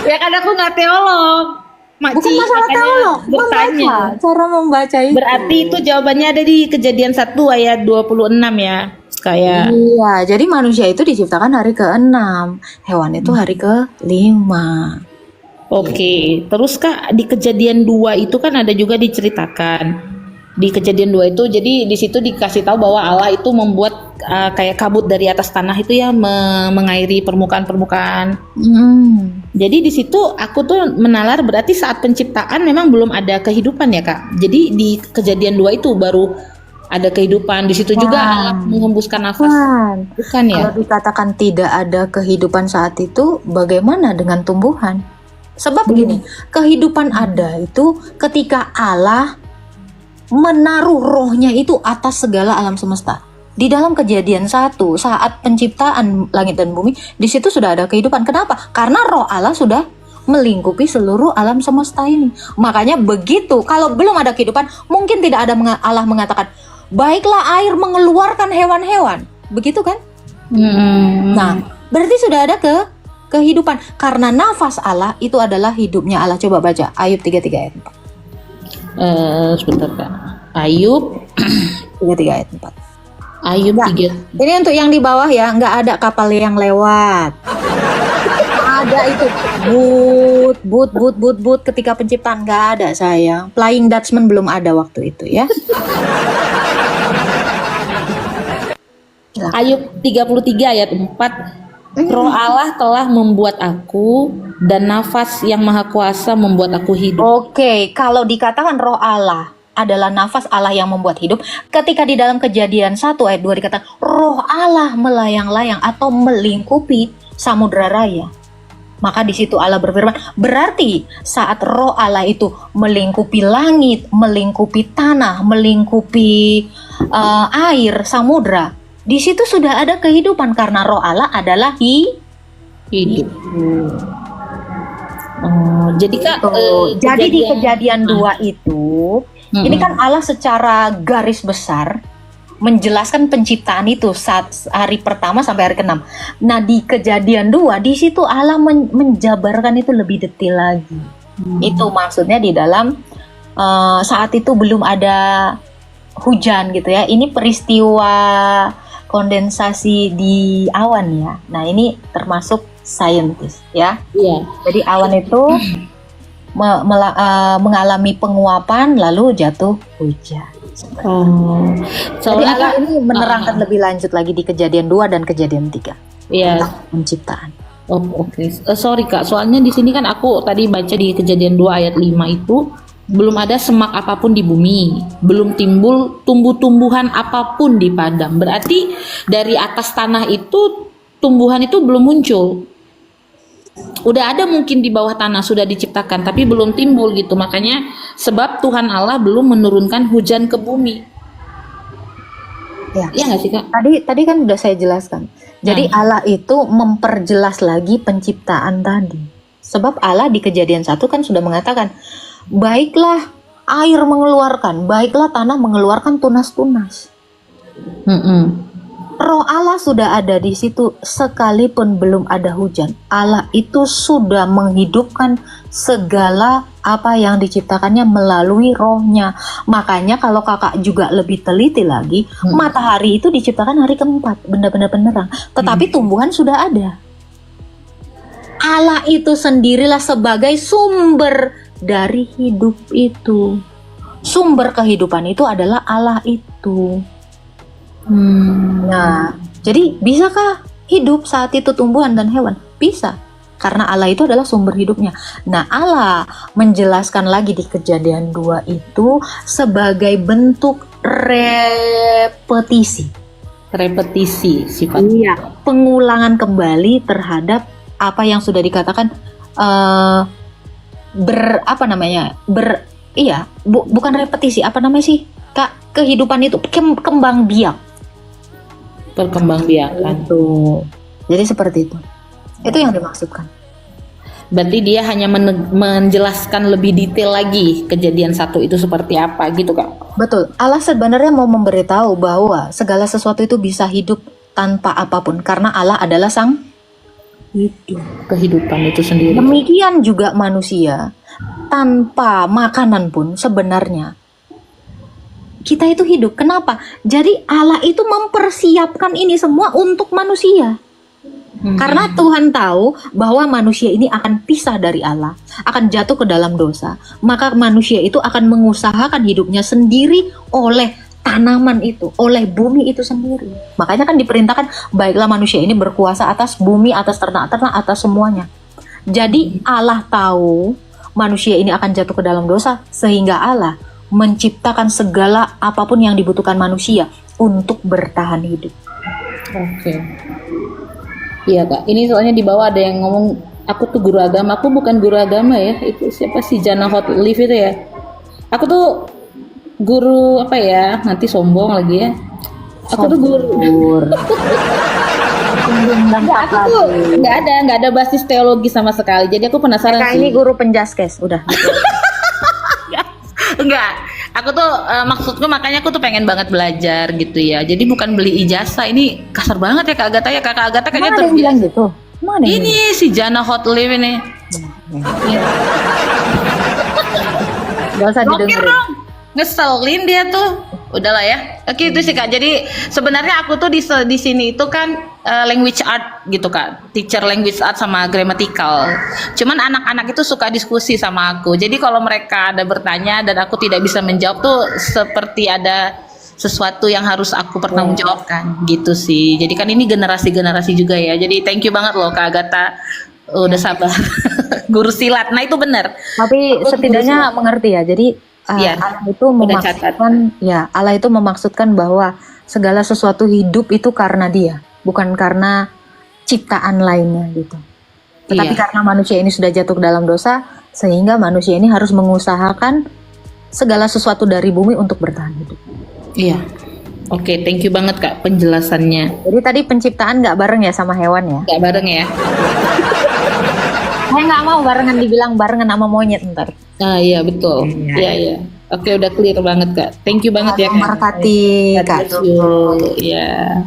Ya kan aku nggak teolog. Bukan masalah teolog, bertanya. Cara membaca itu. Berarti itu jawabannya ada di Kejadian 1 ayat 26 ya. Kayak Iya, jadi manusia itu diciptakan hari ke-6, hewan itu hari ke-5. Oke, terus Kak di Kejadian 2 itu kan ada juga diceritakan. Di Kejadian 2 itu jadi di situ dikasih tahu bahwa Allah itu membuat kayak kabut dari atas tanah itu ya, mengairi permukaan. Jadi di situ aku tuh menalar berarti saat penciptaan memang belum ada kehidupan ya Kak. Jadi di Kejadian 2 itu baru ada kehidupan. Di situ juga Allah mengembuskan nafas. Bukan ya? Kalau dikatakan tidak ada kehidupan saat itu, bagaimana dengan tumbuhan? Sebab gini, kehidupan ada itu ketika Allah menaruh rohnya itu atas segala alam semesta. Di dalam Kejadian 1, saat penciptaan langit dan bumi, di situ sudah ada kehidupan. Kenapa? Karena roh Allah sudah melingkupi seluruh alam semesta ini. Makanya begitu, kalau belum ada kehidupan, mungkin tidak ada Allah mengatakan, baiklah air mengeluarkan hewan-hewan. Begitu kan? Nah, berarti sudah ada kehidupan. Karena nafas Allah itu adalah hidupnya Allah. Coba baca Ayub 33 ayat 4. Sebentar Kak. Ayub 33 ayat 4. Ayub 3. Ini untuk yang di bawah ya, nggak ada kapal yang lewat. Ada itu boot ketika penciptaan nggak ada sayang. Flying Dutchman belum ada waktu itu ya. Ayub 33 ayat 4. Roh Allah telah membuat aku dan nafas yang maha kuasa membuat aku hidup. Oke, kalau dikatakan roh Allah adalah nafas Allah yang membuat hidup, ketika di dalam Kejadian 1 ayat 2 dikatakan roh Allah melayang-layang atau melingkupi samudra raya, maka di situ Allah berfirman, berarti saat roh Allah itu melingkupi langit, melingkupi tanah, melingkupi air, samudra, di situ sudah ada kehidupan karena roh Allah adalah hidup. Jadi Kak, jadi di Kejadian 2 itu, ini kan Allah secara garis besar menjelaskan penciptaan itu saat hari pertama sampai hari ke-6. Nah di Kejadian 2 di situ Allah menjabarkan itu lebih detail lagi. Itu maksudnya di dalam saat itu belum ada hujan gitu ya. Ini peristiwa kondensasi di awan ya. Nah ini termasuk saintis ya. Iya. Jadi awan itu mengalami penguapan lalu jatuh hujan. Jadi Allah ini menerangkan lebih lanjut lagi di Kejadian 2 dan Kejadian 3 tentang penciptaan. Oke. Sorry Kak, soalnya di sini kan aku tadi baca di Kejadian 2 ayat 5 itu belum ada semak apapun di bumi, belum timbul tumbuh-tumbuhan apapun di padang. Berarti dari atas tanah itu tumbuhan itu belum muncul. Udah ada mungkin di bawah tanah sudah diciptakan tapi belum timbul gitu. Makanya sebab Tuhan Allah belum menurunkan hujan ke bumi. Ya. Iya nggak sih Kak? Tadi kan sudah saya jelaskan. Jadi Allah itu memperjelas lagi penciptaan tadi. Sebab Allah di Kejadian 1 kan sudah mengatakan, baiklah air mengeluarkan, baiklah tanah mengeluarkan tunas-tunas. Roh Allah sudah ada di situ sekalipun belum ada hujan. Allah itu sudah menghidupkan segala apa yang diciptakannya melalui rohnya. Makanya kalau kakak juga lebih teliti lagi, matahari itu diciptakan hari keempat, benda-benda penerang. Tetapi tumbuhan sudah ada. Allah itu sendirilah sebagai sumber dari hidup itu. Sumber kehidupan itu adalah Allah itu. Nah, jadi bisakah hidup saat itu tumbuhan dan hewan? Bisa, karena Allah itu adalah sumber hidupnya. Nah, Allah menjelaskan lagi di Kejadian 2 itu sebagai bentuk repetisi sifatnya. Iya, pengulangan kembali terhadap apa yang sudah dikatakan bukan repetisi, apa namanya sih? Kak, kehidupan itu kembang biak. Perkembangbiakan. Jadi seperti itu. Itu yang dimaksudkan. Berarti dia hanya menjelaskan lebih detail lagi Kejadian 1 itu seperti apa gitu, Kak. Betul. Allah sebenarnya mau memberitahu bahwa segala sesuatu itu bisa hidup tanpa apapun karena Allah adalah sang hidup. Kehidupan itu sendiri. Demikian juga manusia tanpa makanan pun sebenarnya kita itu hidup. Kenapa? Jadi Allah itu mempersiapkan ini semua untuk manusia. Karena Tuhan tahu bahwa manusia ini akan pisah dari Allah, akan jatuh ke dalam dosa. Maka manusia itu akan mengusahakan hidupnya sendiri oleh tanaman itu, oleh bumi itu sendiri. Makanya kan diperintahkan, baiklah manusia ini berkuasa atas bumi, atas ternak-ternak, atas semuanya. Jadi Allah tahu manusia ini akan jatuh ke dalam dosa, sehingga Allah menciptakan segala apapun yang dibutuhkan manusia untuk bertahan hidup. Oke. Iya, Kak. Ini soalnya di bawah ada yang ngomong, aku tuh guru agama. Aku bukan guru agama ya. Itu siapa sih, Jana Hotliff itu ya? Aku tuh guru apa ya? Nanti sombong lagi ya. Aku tuh guru. Aku tuh nggak ada basis teologi sama sekali. Jadi aku penasaran sih. Ini guru penjaskes, udah. Enggak, aku tuh maksudku makanya aku tuh pengen banget belajar gitu ya. Jadi bukan beli ijazah, ini kasar banget ya Kak Agatha ya. Kakak Agatha kayaknya ada yang bilang gitu. Ini si Jana Hotliff ini. Gak usah didengerin. Ngeselin dia tuh. Udahlah ya. Oke, itu sih Kak. Jadi sebenarnya aku tuh di sini itu kan language art gitu Kak. Teacher language art sama grammatical. Cuman anak-anak itu suka diskusi sama aku. Jadi kalau mereka ada bertanya dan aku tidak bisa menjawab tuh seperti ada sesuatu yang harus aku pertanggungjawabkan gitu sih. Jadi kan ini generasi-generasi juga ya. Jadi thank you banget loh Kak Agatha. Udah sabar. Guru silat. Nah itu benar. Tapi setidaknya mengerti ya. Jadi Allah itu memaksudkan bahwa segala sesuatu hidup itu karena Dia, bukan karena ciptaan lainnya gitu. Tetapi karena manusia ini sudah jatuh ke dalam dosa, sehingga manusia ini harus mengusahakan segala sesuatu dari bumi untuk bertahan hidup. Iya. Oke, thank you banget Kak penjelasannya. Jadi tadi penciptaan nggak bareng ya sama hewan ya? Nggak bareng ya? Saya nggak mau barengan sama monyet ntar. Ah iya betul. Iya. Oke udah clear banget Kak. Thank you banget ya Kak. Memberkati Kak. Ya.